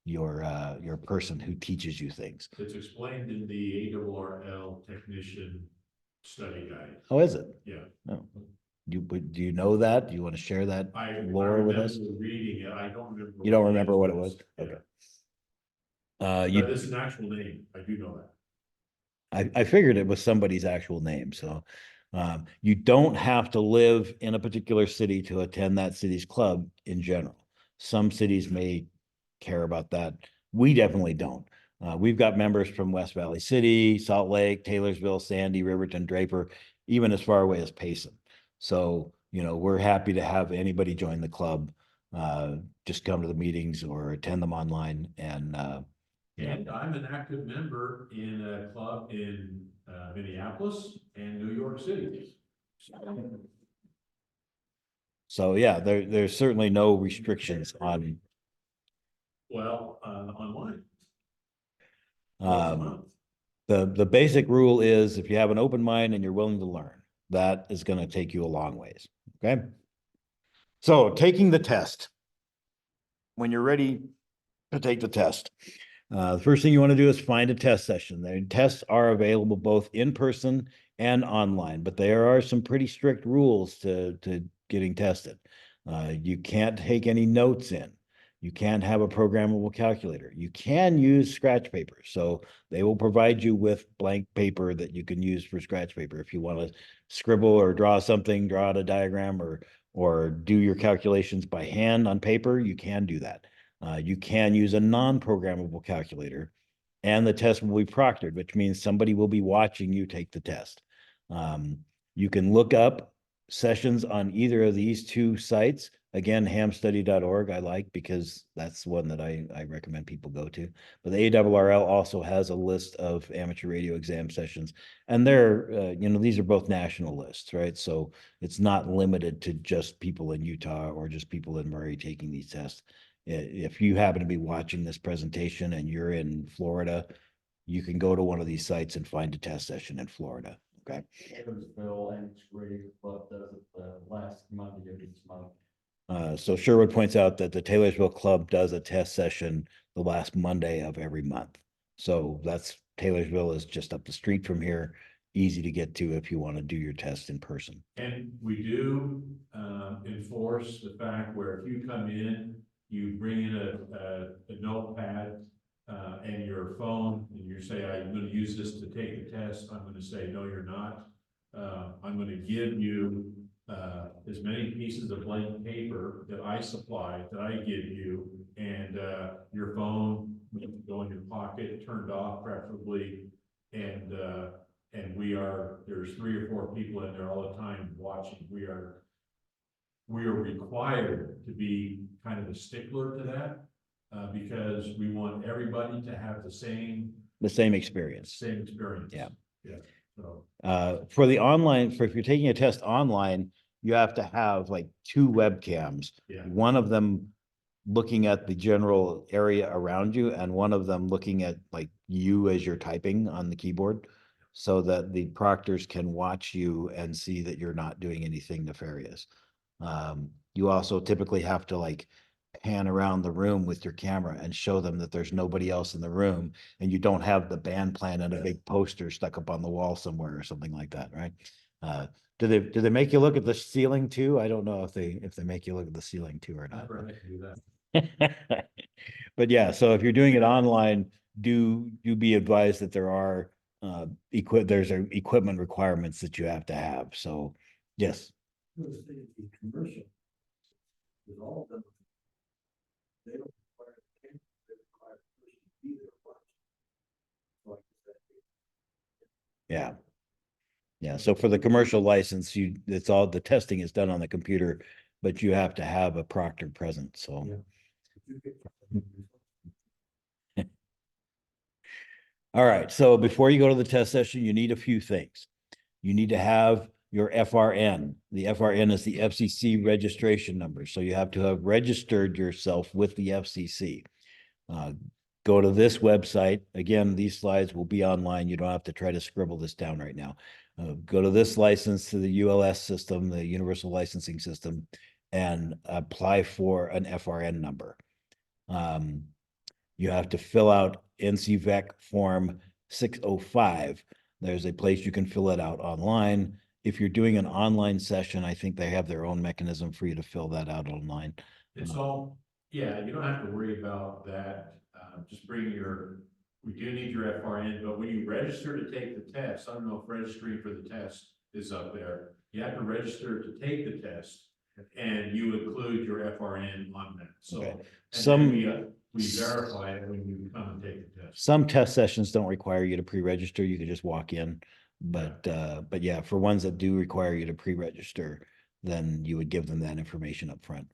your person who teaches you things. It's explained in the ARRL technician study guide. Oh, is it? Yeah. Oh. Do you know that? Do you want to share that lore with us? Reading it, I don't remember. You don't remember what it was? Yeah. Okay. But this is an actual name, I do know that. I figured it was somebody's actual name, so you don't have to live in a particular city to attend that city's club in general. Some cities may care about that. We definitely don't. We've got members from West Valley City, Salt Lake, Taylorsville, Sandy, Riverton, Draper, even as far away as Payson. So, you know, we're happy to have anybody join the club. Just come to the meetings or attend them online and And I'm an active member in a club in Minneapolis and New York City. so yeah, there's certainly no restrictions on Online. the basic rule is if you have an open mind and you're willing to learn, that is going to take you a long ways. Okay. So taking the test. When you're ready to take the test, the first thing you want to do is find a test session. The tests are available both in person and online, but there are some pretty strict rules to getting tested. You can't take any notes in. You can't have a programmable calculator. You can use scratch paper. So they will provide you with blank paper that you can use for scratch paper. If you want to scribble or draw something, draw out a diagram or do your calculations by hand on paper, you can do that. You can use a non-programmable calculator, and the test will be proctored, which means somebody will be watching you take the test. You can look up sessions on either of these two sites. Again, hamstudy.org I like because that's one that I recommend people go to. But the ARRL also has a list of amateur radio exam sessions, and they're, you know, these are both national lists, right? So it's not limited to just people in Utah or just people in Murray taking these tests. If you happen to be watching this presentation and you're in Florida, you can go to one of these sites and find a test session in Florida. Okay. Evansville Amateur Radio Club does it the last Monday of each month. So Sherwood points out that the Taylorsville Club does a test session the last Monday of every month. So that's Taylorsville is just up the street from here, easy to get to if you want to do your test in person. And we do enforce the fact where if you come in, you bring in a notepad and your phone, and you say, I'm going to use this to take the test. I'm going to say, no, you're not. I'm going to give you as many pieces of blank paper that I supply, that I give you, and, your phone, you can go in your pocket, turned off preferably. And there's 3 or 4 people in there all the time watching. We are required to be kind of a stickler to that, because we want everybody to have the same experience. experience. Yeah. Yeah, so, For the online, if you're taking a test online, you have to have like 2 webcams. yeah, One of them looking at the general area around you and one of them looking at like you as you're typing on the keyboard, so that the proctors can watch you and see that you're not doing anything nefarious. You also typically have to like pan around the room with your camera and show them that there's nobody else in the room and you don't have the band plan and a big poster stuck up on the wall somewhere or something like that, right? Do they make you look at the ceiling too? I don't know if they make you look at the ceiling too or not. never had to do that. But yeah, so if you're doing it online, do be advised that there are there's equipment requirements that you have to have. So yes. The commercial. With all of them. They don't require the camera, they require the person to be there watching. Like I said, Yeah. Yeah, so for the commercial license, it's all, the testing is done on the computer, but you have to have a proctor present, so. Yeah. if you get- All right, so before you go to the test session, you need a few things. You need to have your FRN. The FRN is the FCC registration number, so you have to have registered yourself with the FCC. Go to this website. Again, these slides will be online. You don't have to try to scribble this down right now. Go to this license, to the ULS system, the Universal Licensing System, and apply for an FRN number. You have to fill out NCVEC form 605. There's a place you can fill it out online. If you're doing an online session, I think they have their own mechanism for you to fill that out online. It's all, yeah, you don't have to worry about that. Just bring we do need your FRN, but when you register to take the test, I don't know if registering for the test is up there. You have to register to take the test and you include your FRN on that. So, Okay. and Some- then we verify it when you come and take the test. Some test sessions don't require you to pre-register. You can just walk in. But yeah, for ones that do require you to pre-register, then you would give them that information up front.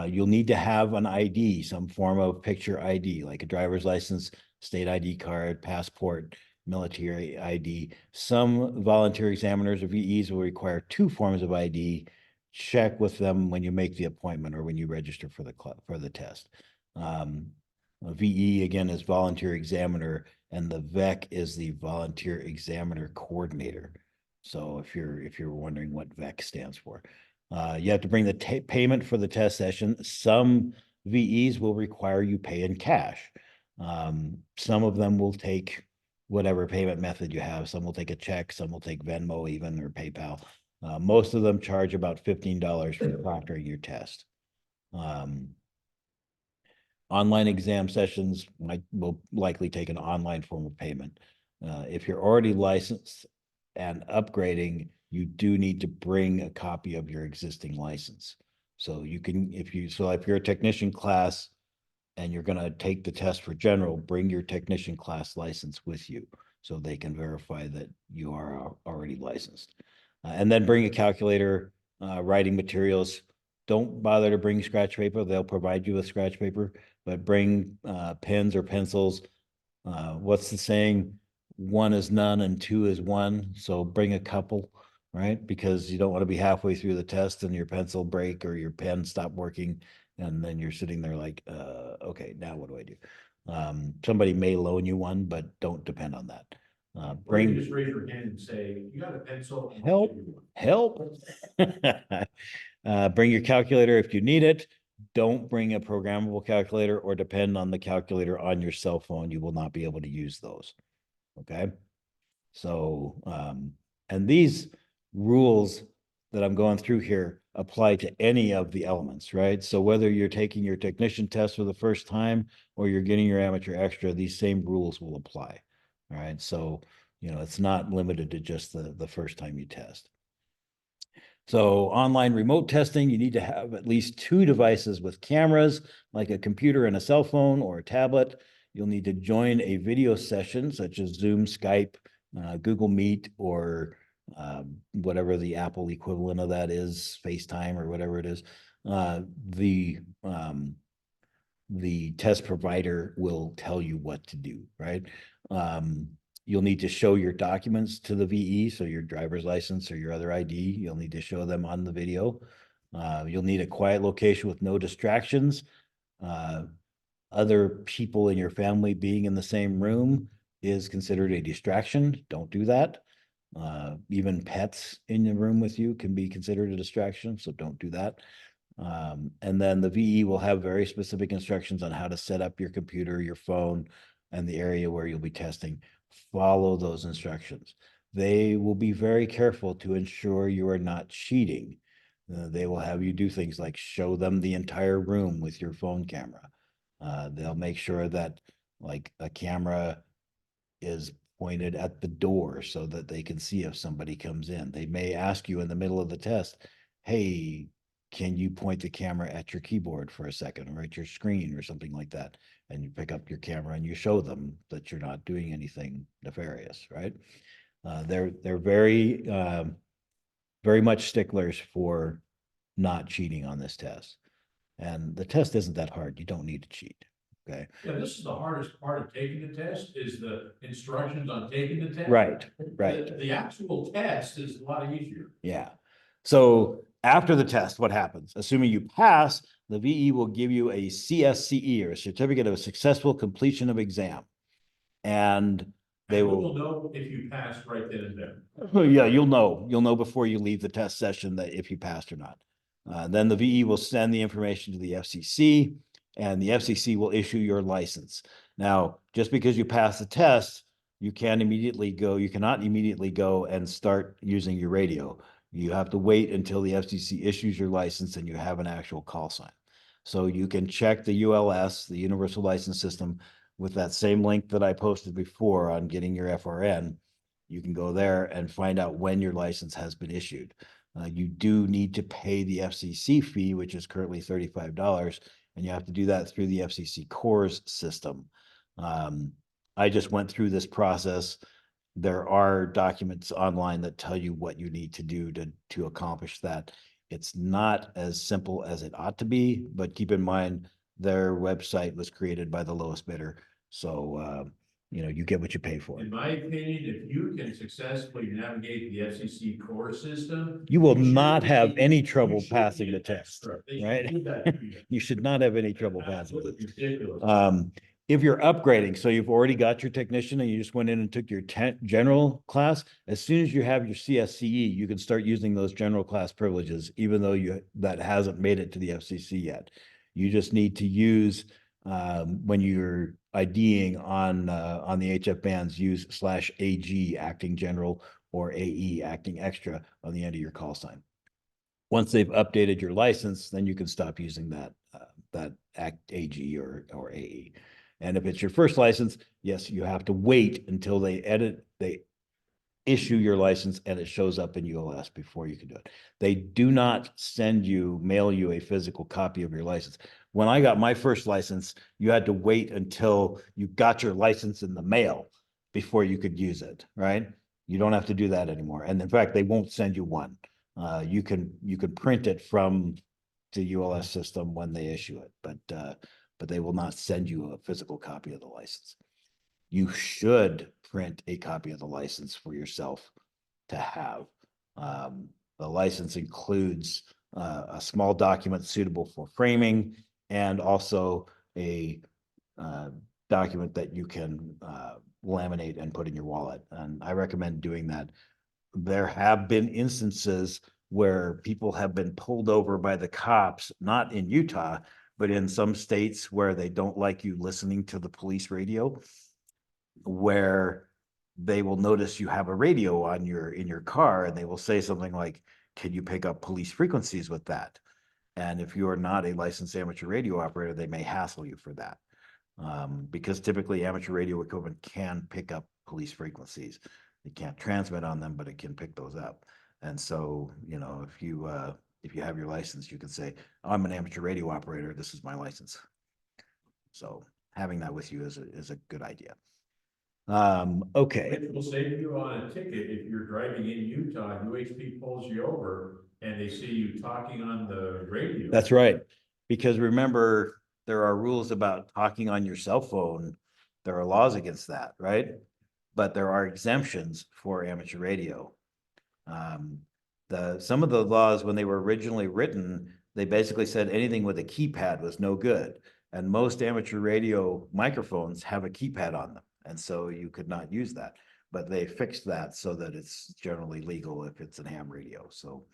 You'll need to have an ID, some form of picture ID, like a driver's license, state ID card, passport, military ID. Some volunteer examiners or VEs will require 2 forms of ID. Check with them when you make the appointment or when you register for the test. A VE again is volunteer examiner, and the VEC is the volunteer examiner coordinator. So if you're wondering what VEC stands for, you have to bring the payment for the test session. Some VEs will require you pay in cash. Some of them will take whatever payment method you have. Some will take a check, some will take Venmo even, or PayPal. Most of them charge about $15 for proctoring your test. Online exam sessions will likely take an online form of payment. If you're already licensed and upgrading, you do need to bring a copy of your existing license. So you can, if you're a technician class and you're gonna take the test for general, bring your technician class license with you so they can verify that you are already licensed. And then bring a calculator, writing materials. Don't bother to bring scratch paper. They'll provide you with scratch paper, but bring pens or pencils. What's the saying? 1 is none and 2 is 1. So bring a couple, right? Because you don't want to be halfway through the test and your pencil break or your pen stop working. And then you're sitting there like, okay, now what do I do? Somebody may loan you one, but don't depend on that. Or you Bring just raise your hand and say, you got a pencil? Help. help. Bring your calculator if you need it. Don't bring a programmable calculator or depend on the calculator on your cell phone. You will not be able to use those. Okay. So, and these rules that I'm going through here apply to any of the elements, right? So whether you're taking your technician test for the first time or you're getting your amateur extra, these same rules will apply. All right. So, it's not limited to just the first time you test. So online remote testing, you need to have at least 2 devices with cameras, like a computer and a cell phone or a tablet. You'll need to join a video session such as Zoom, Skype, Google Meet, or whatever the Apple equivalent of that is, FaceTime or whatever it is. The test provider will tell you what to do, right? You'll need to show your documents to the VE, so your driver's license or your other ID, you'll need to show them on the video. You'll need a quiet location with no distractions. Other people in your family being in the same room is considered a distraction. Don't do that. Even pets in the room with you can be considered a distraction, so don't do that. And then the VE will have very specific instructions on how to set up your computer, your phone, and the area where you'll be testing. Follow those instructions. They will be very careful to ensure you are not cheating. They will have you do things like show them the entire room with your phone camera. They'll make sure that like a camera is pointed at the door so that they can see if somebody comes in. They may ask you in the middle of the test, hey, can you point the camera at your keyboard for a second or at your screen or something like that? And you pick up your camera and you show them that you're not doing anything nefarious, right? They're very, very much sticklers for not cheating on this test. And the test isn't that hard. You don't need to cheat, okay? Yeah, this is the hardest part of taking the test, is the instructions on taking the test. Right, right. The actual test is a lot easier. Yeah. So after the test, what happens? Assuming you pass, the VE will give you a CSCE, or a certificate of successful completion of exam. And they And will, we'll know if you passed right then and there. oh, yeah, you'll know before you leave the test session that if you passed or not. Then the VE will send the information to the FCC, and the FCC will issue your license. Now, just because you pass the test, you cannot immediately go and start using your radio. You have to wait until the FCC issues your license and you have an actual call sign. So you can check the ULS, the Universal License System, with that same link that I posted before on getting your FRN. You can go there and find out when your license has been issued. You do need to pay the FCC fee, which is currently $35, and you have to do that through the FCC CORS system. I just went through this process. There are documents online that tell you what you need to do to accomplish that. It's not as simple as it ought to be, but keep in mind their website was created by the lowest bidder. So, you get what you pay for. In my opinion, if you can successfully navigate the FCC core system. You will should not have receive- any you trouble should passing get the test, extra. They should right? do that to you. You should not have any trouble passing it. Absolutely ridiculous. If you're upgrading, so you've already got your technician and you just went in and took your general class, as soon as you have your CSCE, you can start using those general class privileges, even though that hasn't made it to the FCC yet. You just need to use, when you're IDing on the HF bands, use /AG acting general or AE acting extra on the end of your call sign. Once they've updated your license, then you can stop using that act AG or AE. And if it's your first license, yes, you have to wait until they issue your license and it shows up in ULS before you can do it. They do not mail you a physical copy of your license. When I got my first license, you had to wait until you got your license in the mail before you could use it, right? You don't have to do that anymore. And in fact, they won't send you one. You can print it from the ULS system when they issue it, but they will not send you a physical copy of the license. You should print a copy of the license for yourself to have. The license includes a small document suitable for framing and also a document that you can laminate and put in your wallet. And I recommend doing that. There have been instances where people have been pulled over by the cops, not in Utah, but in some states where they don't like you listening to the police radio, where they will notice you have a radio on in your car and they will say something like, can you pick up police frequencies with that? And if you are not a licensed amateur radio operator, they may hassle you for that. Because typically amateur radio equipment can pick up police frequencies. It can't transmit on them, but it can pick those up. And so, if you have your license, you can say, I'm an amateur radio operator, this is my license. So having that with you is a good idea. Okay, It will save you on a ticket if you're driving in Utah, and UHP pulls you over and they see you talking on the radio. that's right. Because remember, there are rules about talking on your cell phone. There are laws against that, right? But there are exemptions for amateur radio. Some of the laws, when they were originally written, they basically said anything with a keypad was no good. And most amateur radio microphones have a keypad on them. And so you could not use that. But they fixed that so that it's generally legal if it's a ham radio. So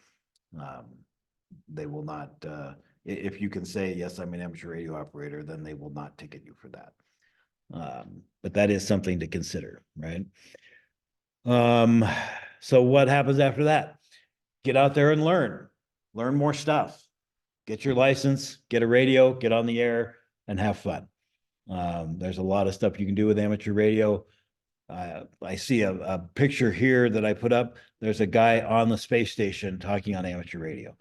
they will not, if you can say, yes, I'm an amateur radio operator, then they will not ticket you for that. But that is something to consider, right? So what happens after that? Get out there and learn more stuff. Get your license, get a radio, get on the air, and have fun. There's a lot of stuff you can do with amateur radio. I see a picture here that I put up. There's a guy on the space station talking on amateur radio.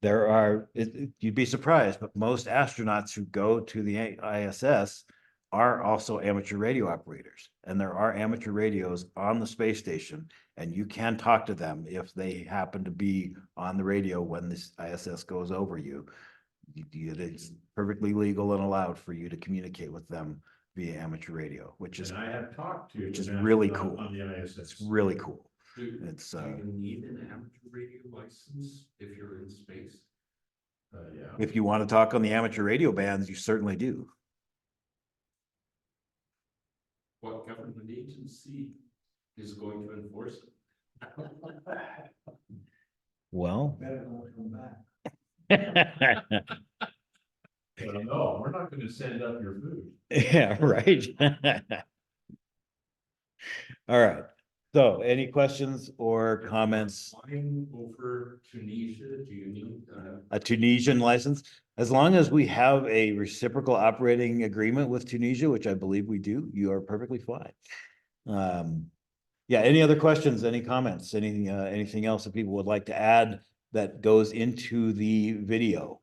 You'd be surprised, but most astronauts who go to the ISS are also amateur radio operators. And there are amateur radios on the space station, and you can talk to them if they happen to be on the radio when this ISS goes over you. It's perfectly legal and allowed for you to communicate with them via amateur radio, which is And I have talked to. which is an really astronaut cool. On the ISS. it's really cool. It's Do you need an amateur radio license if you're in space? Yeah. if you want to talk on the amateur radio bands, you certainly do. What government agency is going to enforce it? Well, Better not come back. Well, no, we're not gonna send up your food. yeah, right. All right. So any questions or comments? Flying over Tunisia, do you need, A Tunisian license? As long as we have a reciprocal operating agreement with Tunisia, which I believe we do, you are perfectly fine. Yeah, any other questions, any comments, anything else that people would like to add that goes into the video?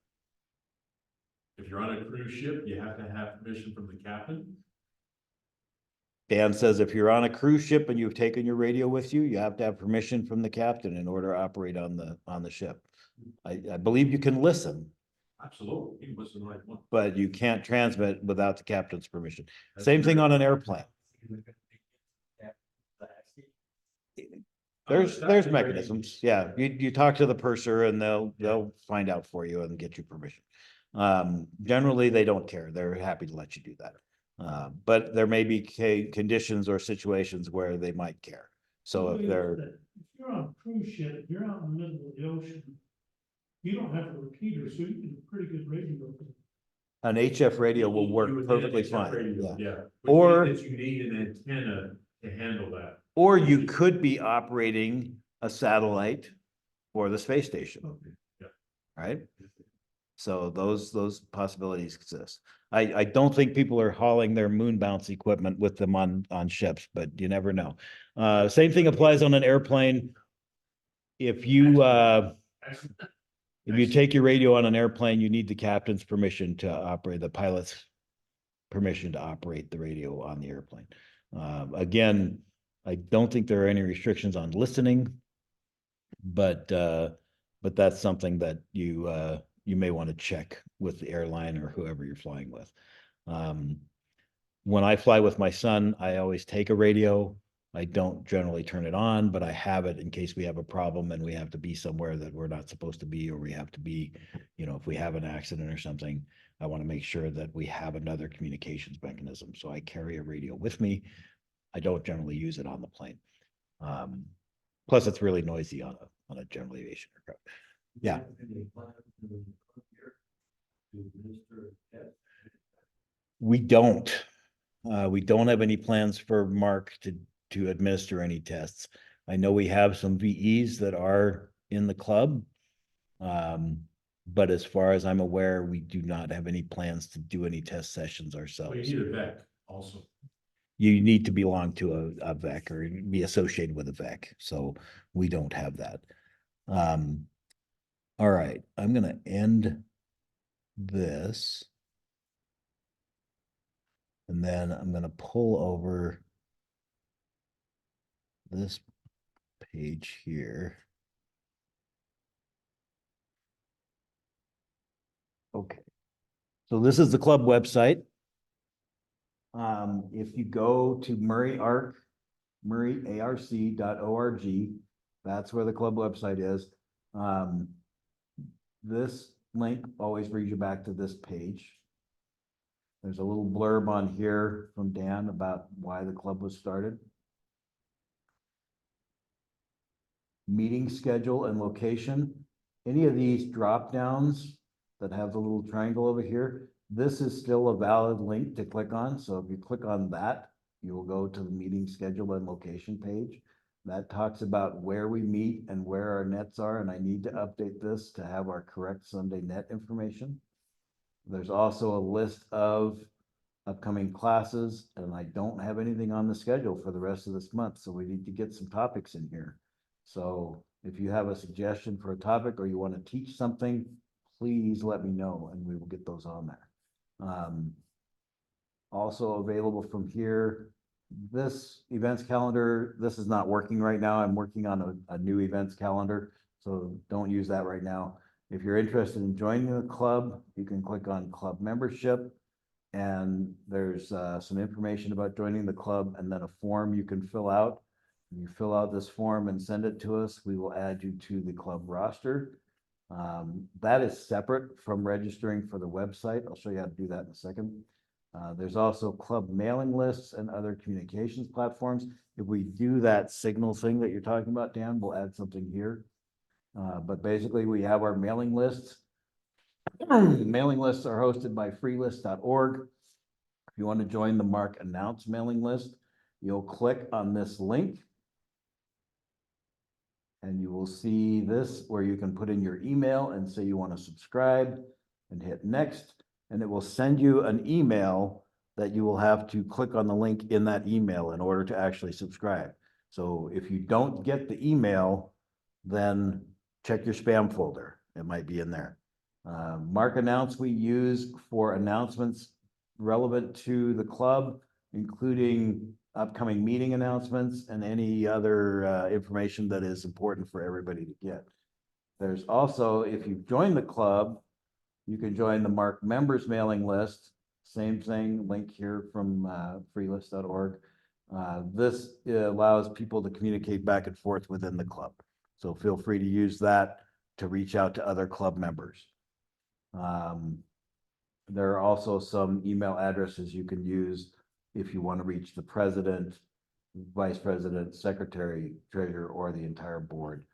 If you're on a cruise ship, you have to have permission from the captain. Dan says if you're on a cruise ship and you've taken your radio with you, you have to have permission from the captain in order to operate on the ship. I believe you can listen, Absolutely, he was the right one. but you can't transmit without the captain's permission. That's Same thing true. on an airplane. There's mechanisms. Yeah, you talk to the purser and they'll find out for you and get you permission. Generally, they don't care. They're happy to let you do that. But there may be conditions or situations where they might care. So if they're, If you're on a cruise ship, you're out in the middle of the ocean. You don't have a repeater, so you can do pretty good radio. an HF radio will You work would perfectly need a fine. radio, Yeah. Yeah. Or- Which means that you need an antenna to handle that. Or you could be operating a satellite for the space station. Yeah. Right? So those possibilities exist. I don't think people are hauling their moon bounce equipment with them on ships, but you never know. Same thing applies on an airplane. If you take your radio on an airplane, you need the captain's permission to operate, the pilot's permission to operate the radio on the airplane. Again, I don't think there are any restrictions on listening, but that's something that you may want to check with the airline or whoever you're flying with. When I fly with my son, I always take a radio. I don't generally turn it on, but I have it in case we have a problem and we have to be somewhere that we're not supposed to be, or we have to be, if we have an accident or something, I want to make sure that we have another communications mechanism. So I carry a radio with me. I don't generally use it on the plane. Plus it's really noisy on a general aviation aircraft. Yeah. Any plans to come here to administer tests? We don't. We don't have any plans for Mark to administer any tests. I know we have some VEs that are in the club. But as far as I'm aware, we do not have any plans to do any test sessions Well, ourselves. you need a VEC also. You need to belong to a VEC or be associated with a VEC, so we don't have that. All right, I'm gonna end this. And then I'm gonna pull over this page here. Okay, so this is the club website. If you go to murrayarc.org, that's where the club website is. This link always brings you back to this page. There's a little blurb on here from Dan about why the club was started. Meeting schedule and location. Any of these drop downs that have the little triangle over here, this is still a valid link to click on. So if you click on that, you will go to the meeting schedule and location page. That talks about where we meet and where our nets are. And I need to update this to have our correct Sunday net information. There's also a list of upcoming classes, and I don't have anything on the schedule for the rest of this month. So we need to get some topics in here. So if you have a suggestion for a topic or you want to teach something, please let me know and we will get those on there. Also available from here, this events calendar, this is not working right now. I'm working on a new events calendar, so don't use that right now. If you're interested in joining the club, you can click on club membership, and there's some information about joining the club and then a form you can fill out. You fill out this form and send it to us. We will add you to the club roster. That is separate from registering for the website. I'll show you how to do that in a second. There's also club mailing lists and other communications platforms. If we do that Signal thing that you're talking about, Dan, we'll add something here. But basically we have our mailing lists. Mailing lists are hosted by freelist.org. If you want to join the Mark Announce mailing list, you'll click on this link. And you will see this where you can put in your email and say you want to subscribe and hit next. And it will send you an email that you will have to click on the link in that email in order to actually subscribe. So if you don't get the email, then check your spam folder. It might be in there. Mark Announce we use for announcements relevant to the club, including upcoming meeting announcements and any other information that is important for everybody to get. There's also, if you join the club, you can join the Mark members mailing list. Same thing, link here from freelist.org. This allows people to communicate back and forth within the club. So feel free to use that to reach out to other club members. There are also some email addresses you can use if you want to reach the president, vice president, secretary, treasurer, or the entire board.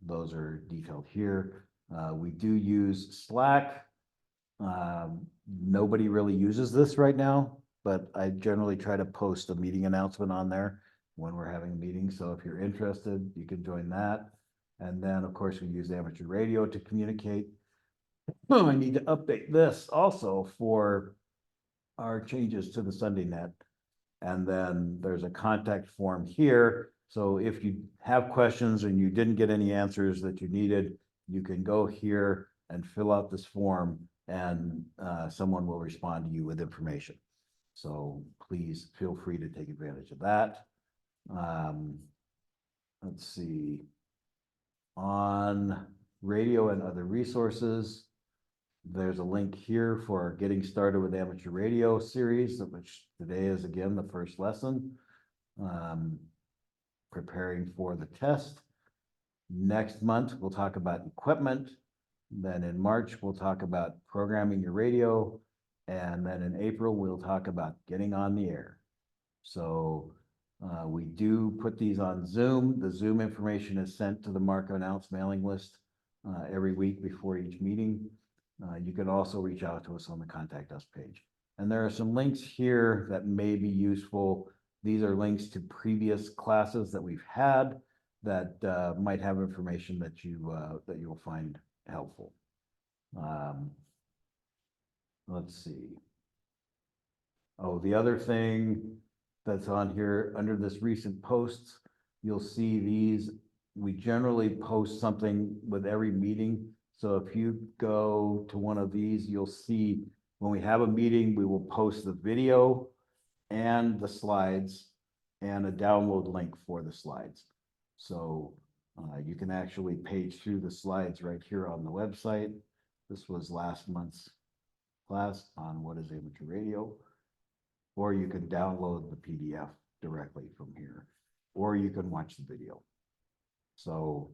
Those are detailed here. We do use Slack. Nobody really uses this right now, but I generally try to post a meeting announcement on there when we're having a meeting. So if you're interested, you can join that. And then, of course, we use amateur radio to communicate. I need to update this also for our changes to the Sunday net. And then there's a contact form here. So if you have questions and you didn't get any answers that you needed, you can go here and fill out this form and someone will respond to you with information. So please feel free to take advantage of that. Let's see. On radio and other resources, there's a link here for our Getting Started with Amateur Radio series, which today is again the first lesson. Preparing for the test. Next month, we'll talk about equipment. Then in March, we'll talk about programming your radio. And then in April, we'll talk about getting on the air. So we do put these on Zoom. The Zoom information is sent to the Mark Announce mailing list every week before each meeting. You can also reach out to us on the Contact Us page. And there are some links here that may be useful. These are links to previous classes that we've had that might have information that you'll find helpful. Let's see. Oh, the other thing that's on here under this recent posts, you'll see these we generally post something with every meeting. So if you go to one of these, you'll see when we have a meeting, we will post the video and the slides and a download link for the slides. So you can actually page through the slides right here on the website. This was last month's class on what is amateur radio. Or you can download the PDF directly from here, or you can watch the video. So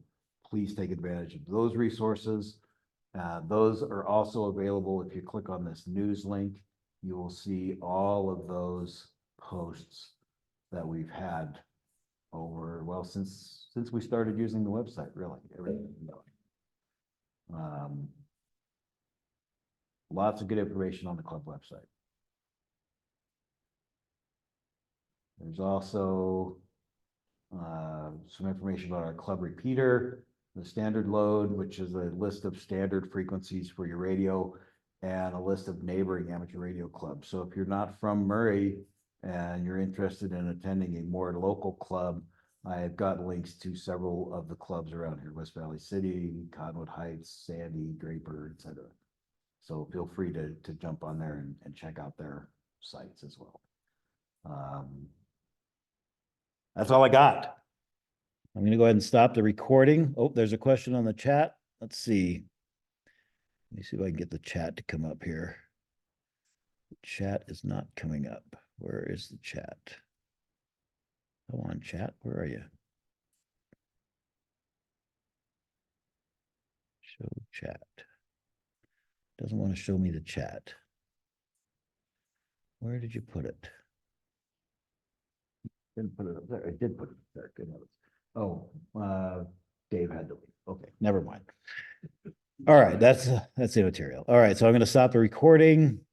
please take advantage of those resources. Those are also available. If you click on this news link, you will see all of those posts that we've had over, well, since we started using the website, really. Everything. Lots of good information on the club website. There's also some information about our club repeater, the standard load, which is a list of standard frequencies for your radio, and a list of neighboring amateur radio clubs. So if you're not from Murray and you're interested in attending a more local club, I've got links to several of the clubs around here: West Valley City, Cottonwood Heights, Sandy, Draper, etc. So feel free to jump on there and check out their sites as well. That's all I got. I'm gonna go ahead and stop the recording. Oh, there's a question on the chat. Let's see. Let me see if I can get the chat to come up here. The chat is not coming up. Where is the chat? Come on, chat. Where are you? Show chat. Doesn't want to show me the chat. Where did you put it? Didn't put it up there. I did put it up there. Good notes. Oh, Dave had to leave. Okay, never mind. All right, that's the material. All right, so I'm going to stop the recording.